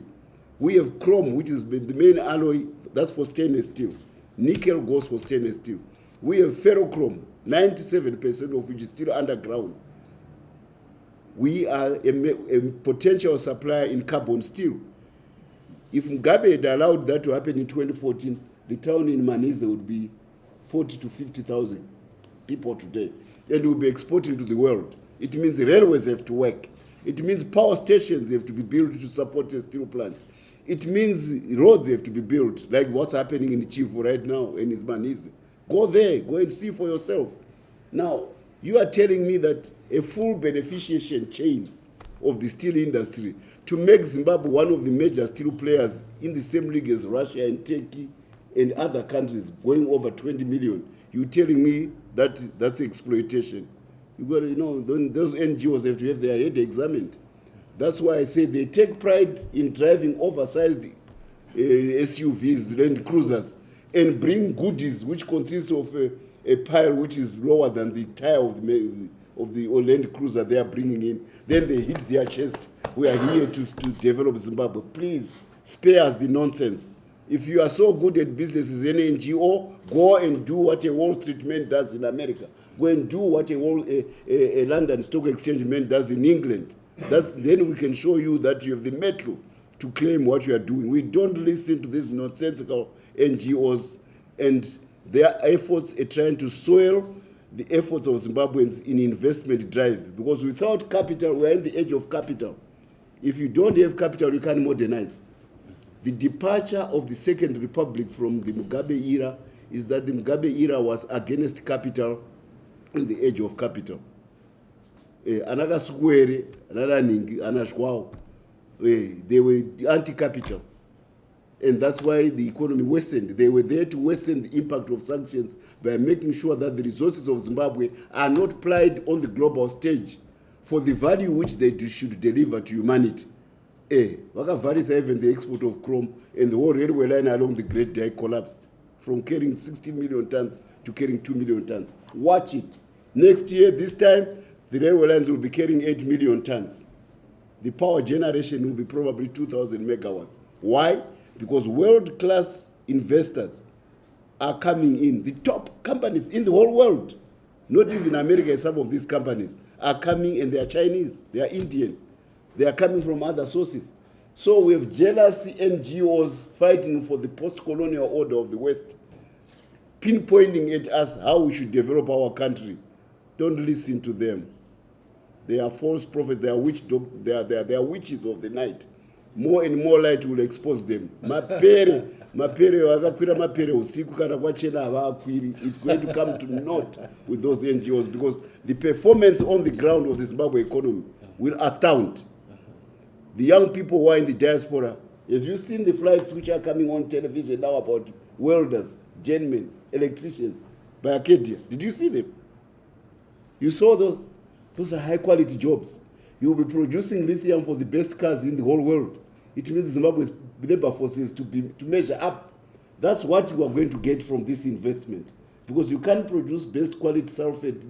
We have chrome, which is the main alloy, that's for stainless steel. Nickel goes for stainless steel. We have ferrochrome, 97% of which is still underground. We are a potential supplier in carbon steel. If Mugabe had allowed that to happen in 2014, the town in Manize would be 40 to 50,000 people today, and we'll be exporting to the world. It means the railways have to work. It means power stations have to be built to support a steel plant. It means roads have to be built, like what's happening in Chivu right now in Manize. Go there, go and see for yourself. Now, you are telling me that a full beneficiation chain of the steel industry to make Zimbabwe one of the major steel players in the same league as Russia and Turkey and other countries going over 20 million. You're telling me that that's exploitation. You got to know, those NGOs have to have their head examined. That's why I say they take pride in driving oversized SUVs, Land Cruisers, and bring goodies which consist of a pile which is lower than the tire of the Land Cruiser they are bringing in. Then they hit their chest. We are here to develop Zimbabwe. Please spare us the nonsense. If you are so good at business as an NGO, go and do what a Wall Street man does in America. Go and do what a London Stock Exchange man does in England. Then we can show you that you have the mettle to claim what you are doing. We don't listen to these nonsensical NGOs and their efforts at trying to soil the efforts of Zimbabweans in investment drive. Because without capital, we are in the age of capital. If you don't have capital, you can't modernize. The departure of the Second Republic from the Mugabe era is that the Mugabe era was against capital in the age of capital. Anakaswere, anaraningi, anashkwao. They were anti-capital. And that's why the economy worsened. They were there to worsen the impact of sanctions by making sure that the resources of Zimbabwe are not plied on the global stage for the value which they should deliver to humanity. Vakavarisa even the export of chrome, and the whole railway line along the Great Dyke collapsed from carrying 60 million tons to carrying 2 million tons. Watch it. Next year, this time, the railway lines will be carrying 8 million tons. The power generation will be probably 2,000 megawatts. Why? Because world-class investors are coming in. The top companies in the whole world, not even America, some of these companies, are coming, and they are Chinese, they are Indian. They are coming from other sources. So we have jealous NGOs fighting for the post-colonial order of the West, pinpointing at us how we should develop our country. Don't listen to them. They are false prophets. They are they are witches of the night. More and more light will expose them. Mapere wakakwira mapere usiku kana kwachena havakwiri. It's going to come to naught with those NGOs because the performance on the ground of the Zimbabwe economy will astound. The young people who are in the diaspora, have you seen the flights which are coming on television now about welders, journeymen, electricians by Acadia? Did you see them? You saw those? Those are high quality jobs. You will be producing lithium for the best cars in the whole world. It means Zimbabwe's labor forces to measure up. That's what you are going to get from this investment. Because you can't produce best quality sulfate,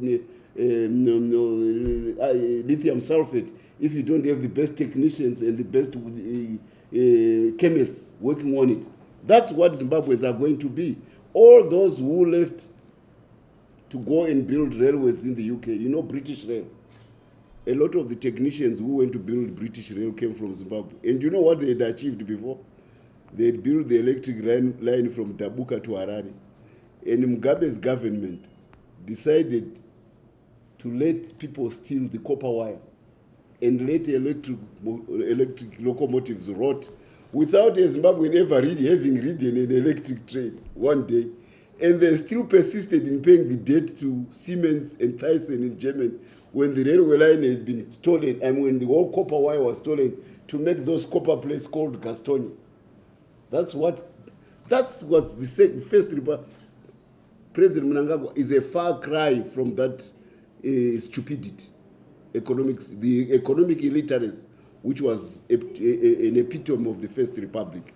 lithium sulfate, if you don't have the best technicians and the best chemists working on it. That's what Zimbabweans are going to be. All those who left to go and build railways in the UK, you know British Rail. A lot of the technicians who went to build British Rail came from Zimbabwe. And you know what they had achieved before? They had built the electric line from Dabuka to Harare. And Mugabe's government decided to let people steal the copper wire and let electric locomotives rot without a Zimbabwean ever really having ridden an electric train one day. And they still persisted in paying the debt to Siemens and Thyssen in Germany when the railway line had been stolen and when the whole copper wire was stolen to make those copper plates called Gastoni. That was the first report. President Mnangagwa is a far cry from that stupidity. The economic illiteracy, which was an epitome of the First Republic.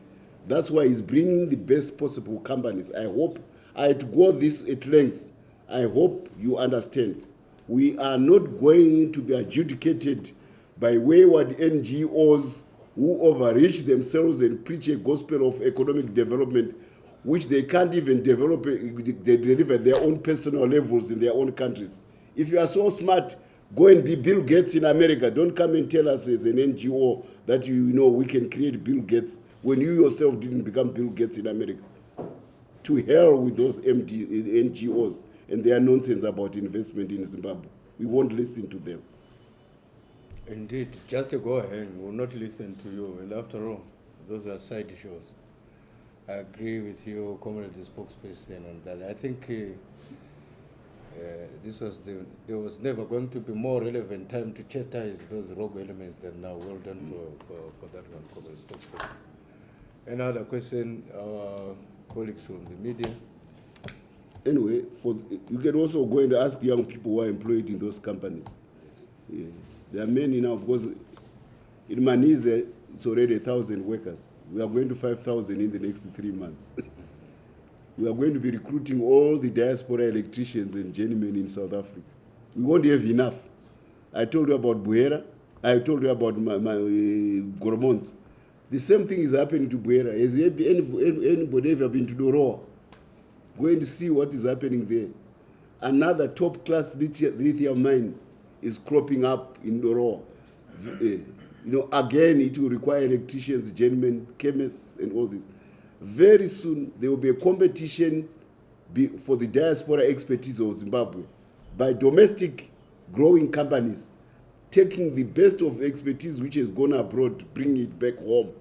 That's why he's bringing the best possible companies. I hope I had to go this at length. I hope you understand. We are not going to be adjudicated by wayward NGOs who overreach themselves and preach a gospel of economic development, which they can't even develop. They deliver their own personal levels in their own countries. If you are so smart, go and be Bill Gates in America. Don't come and tell us as an NGO that you know we can create Bill Gates when you yourself didn't become Bill Gates in America. To hell with those NGOs and their nonsense about investment in Zimbabwe. We won't listen to them. Indeed, just to go ahead, we will not listen to you. And after all, those are side shows. I agree with you, Comrade, the spokesperson, on that. I think there was never going to be more relevant time to chastise those rogue elements than now. Well done for that one, Comrade spokesperson. Another question, our colleagues from the media. Anyway, you can also go and ask young people who are employed in those companies. Yeah. There are many now, because in Manize, it's already 1,000 workers. We are going to 5,000 in the next 3 months. We are going to be recruiting all the diaspora electricians and journeymen in South Africa. We won't have enough. I told you about Buhera. I told you about my Gormons. The same thing is happening to Buhera. Has anybody ever been to Doroa? Go and see what is happening there. Another top-class lithium mine is cropping up in Doroa. Again, it will require electricians, journeymen, chemists, and all this. Very soon, there will be a competition for the diaspora expertise of Zimbabwe by domestic growing companies, taking the best of expertise which has gone abroad, bring it back home.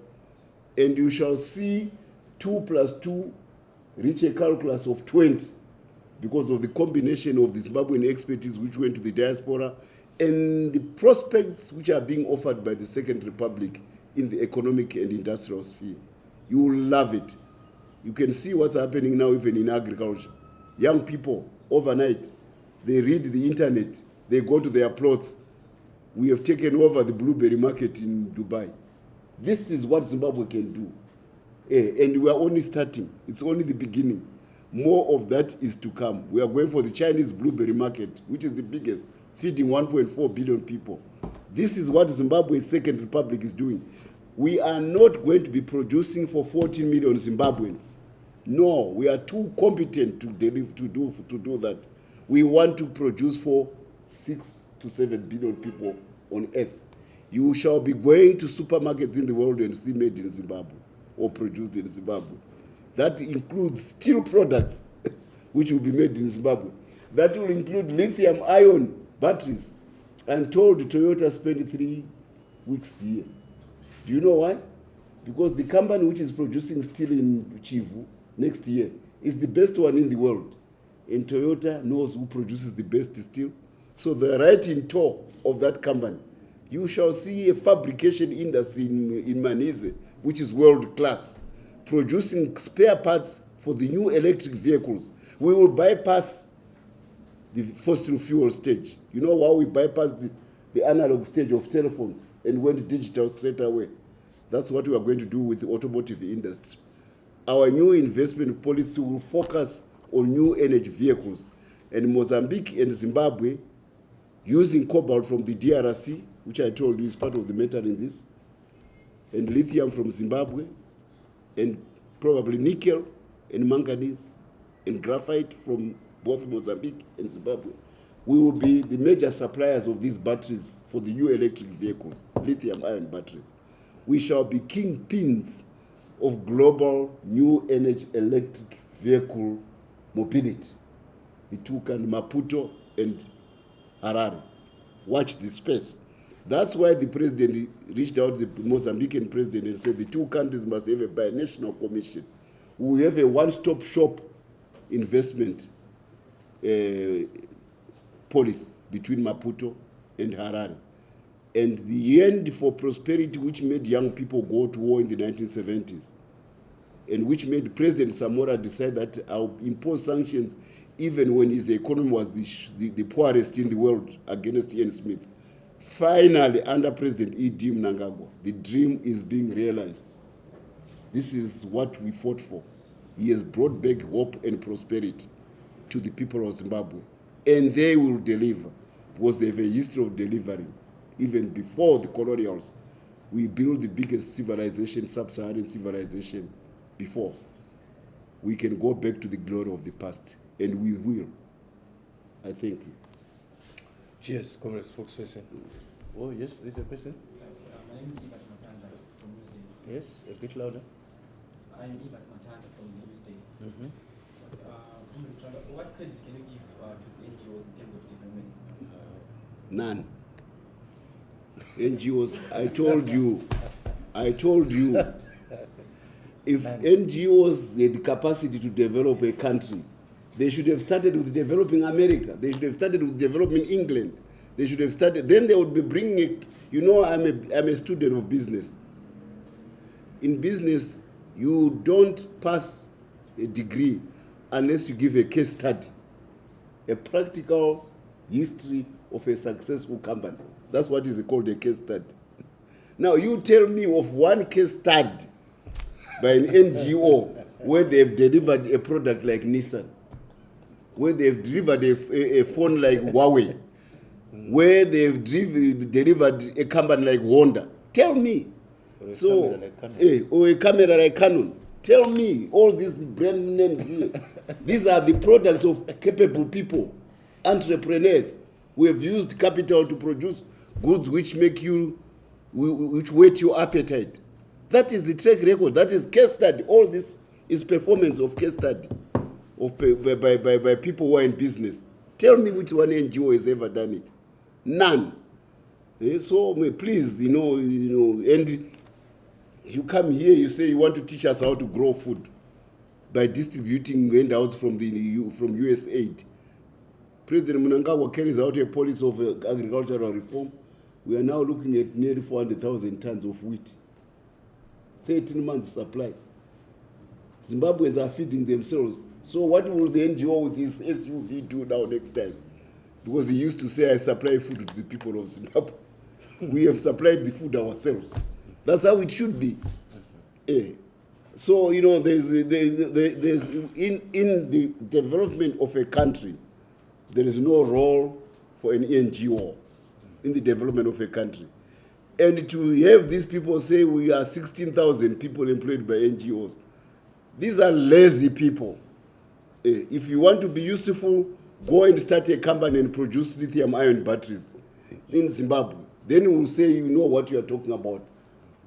And you shall see 2 + 2 reach a calculus of 20 because of the combination of the Zimbabwean expertise which went to the diaspora and the prospects which are being offered by the Second Republic in the economic and industrial sphere. You will love it. You can see what's happening now even in agriculture. Young people, overnight, they read the internet, they go to their plots. We have taken over the blueberry market in Dubai. This is what Zimbabwe can do. And we are only starting. It's only the beginning. More of that is to come. We are going for the Chinese blueberry market, which is the biggest, feeding 1.4 billion people. This is what Zimbabwe's Second Republic is doing. We are not going to be producing for 14 million Zimbabweans. No, we are too competent to do that. We want to produce for 6 to 7 billion people on earth. You shall be going to supermarkets in the world and see made in Zimbabwe or produced in Zimbabwe. That includes steel products which will be made in Zimbabwe. That will include lithium-ion batteries. I'm told Toyota spent 3 weeks here. Do you know why? Because the company which is producing steel in Chivu next year is the best one in the world. And Toyota knows who produces the best steel. So they're right in tow of that company. You shall see a fabrication industry in Manise, which is world class, producing spare parts for the new electric vehicles. We will bypass the fossil fuel stage. You know why we bypassed the analog stage of telephones and went digital straight away? That's what we are going to do with the automotive industry. Our new investment policy will focus on new energy vehicles. And Mozambique and Zimbabwe, using cobalt from the DRC, which I told you is part of the metal in this, and lithium from Zimbabwe, and probably nickel and manganese and graphite from both Mozambique and Zimbabwe. We will be the major suppliers of these batteries for the new electric vehicles, lithium-ion batteries. We shall be kingpins of global new energy electric vehicle mobility. The two can Maputo and Harare. Watch the space. That's why the president reached out to the Mozambican president and said the two countries must have a binational commission. We have a one-stop shop investment policy between Maputo and Harare. And the end for prosperity, which made young people go to war in the 1970s, and which made President Samora decide that I'll impose sanctions even when his economy was the poorest in the world against Ian Smith. Finally, under President E.D. Mnangagwa, the dream is being realized. This is what we fought for. He has brought back hope and prosperity to the people of Zimbabwe. And they will deliver, because they have a history of delivering. Even before the colonials, we built the biggest civilization, sub-Saharan civilization, before. We can go back to the glory of the past, and we will, I think. Cheers, Comrade Spokesperson. Oh, yes, there's a question. My name is Ibas Matanda from Newsday. Yes, a bit louder. I am Ibas Matanda from Newsday. Mm-hmm. What credit can you give to the NGOs in terms of development? None. NGOs, I told you, if NGOs had the capacity to develop a country, they should have started with developing America. They should have started with developing England. They should have started, then they would be bringing it. You know, I'm a student of business. In business, you don't pass a degree unless you give a case study, a practical history of a successful company. That's what is called a case study. Now, you tell me of one case study by an NGO where they've delivered a product like Nissan, where they've delivered a phone like Huawei, where they've delivered a company like Honda. Tell me. Or a camera like Canon. Tell me all these brand names here. These are the products of capable people, entrepreneurs who have used capital to produce goods which make you which whet your appetite. That is the track record. That is case study. All this is performance of case study of by people who are in business. Tell me which one NGO has ever done it. None. So please, and you come here, you say you want to teach us how to grow food by distributing handouts from USAID. President Mnangagwa carries out a policy of agricultural reform. We are now looking at nearly 400,000 tons of wheat. 13 months supply. Zimbabweans are feeding themselves. So what will the NGO with this SUV do now next time? Because he used to say, I supply food to the people of Zimbabwe. We have supplied the food ourselves. That's how it should be. So, there's in the development of a country, there is no role for an NGO in the development of a country. And to have these people say we are 16,000 people employed by NGOs, these are lazy people. If you want to be useful, go and start a company and produce lithium-ion batteries in Zimbabwe. Then we'll say you know what you are talking about.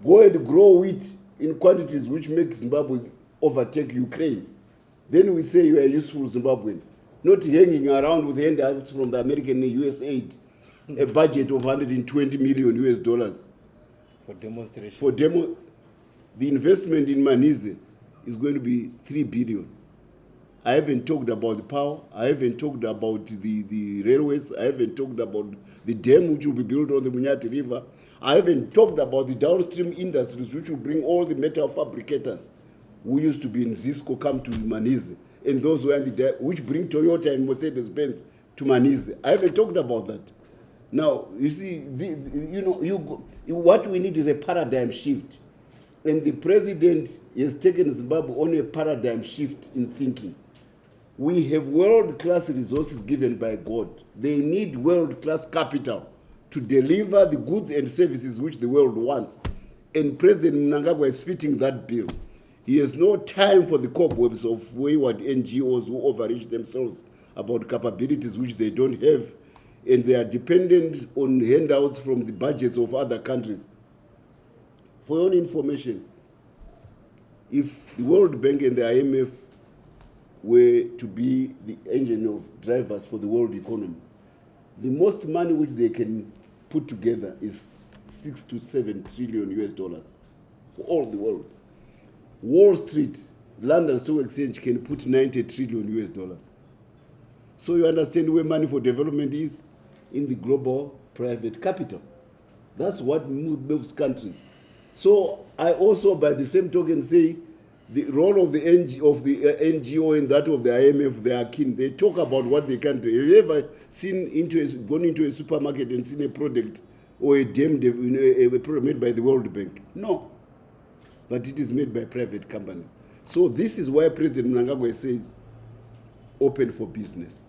Go and grow wheat in quantities which make Zimbabwe overtake Ukraine. Then we say you are a useful Zimbabwean. Not hanging around with handouts from the American USAID, a budget of $120 million for demonstration. The investment in Manize is going to be $3 billion. I haven't talked about the power. I haven't talked about the railways. I haven't talked about the dam which will be built on the Munyati River. I haven't talked about the downstream industries which will bring all the metal fabricators who used to be in Zisco come to Manize, and those who are in the which bring Toyota and Mercedes-Benz to Manize. I haven't talked about that. Now, you see, what we need is a paradigm shift. And the president has taken Zimbabwe on a paradigm shift in thinking. We have world-class resources given by God. They need world-class capital to deliver the goods and services which the world wants. And President Mnangagwa is fitting that bill. He has no time for the cobwebs of wayward NGOs who overreach themselves about capabilities which they don't have, and they are dependent on handouts from the budgets of other countries. For your own information, if the World Bank and the IMF were to be the engine of drivers for the world economy, the most money which they can put together is $6 to $7 trillion for all the world. Wall Street, London Stock Exchange can put $90 trillion. So you understand where money for development is? In the global private capital. That's what moves countries. So I also, by the same token, say the role of the NGO and that of the IMF, they are keen. They talk about what they can do. Have you ever gone into a supermarket and seen a product or a product made by the World Bank? No. But it is made by private companies. So this is why President Mnangagwa says open for business.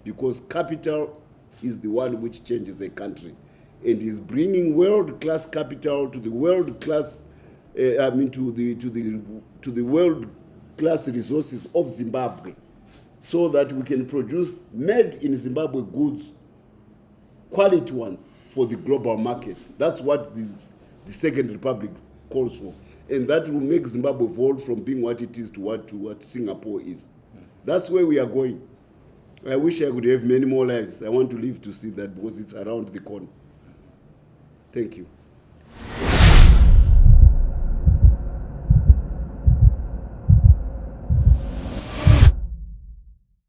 Because capital is the one which changes a country. And is bringing world-class capital to the world-class, to the world-class resources of Zimbabwe, so that we can produce made in Zimbabwe goods, quality ones, for the global market. That's what the Second Republic calls for. And that will make Zimbabwe evolve from being what it is to what Singapore is. That's where we are going. I wish I could have many more lives. I want to live to see that because it's around the corner. Thank you.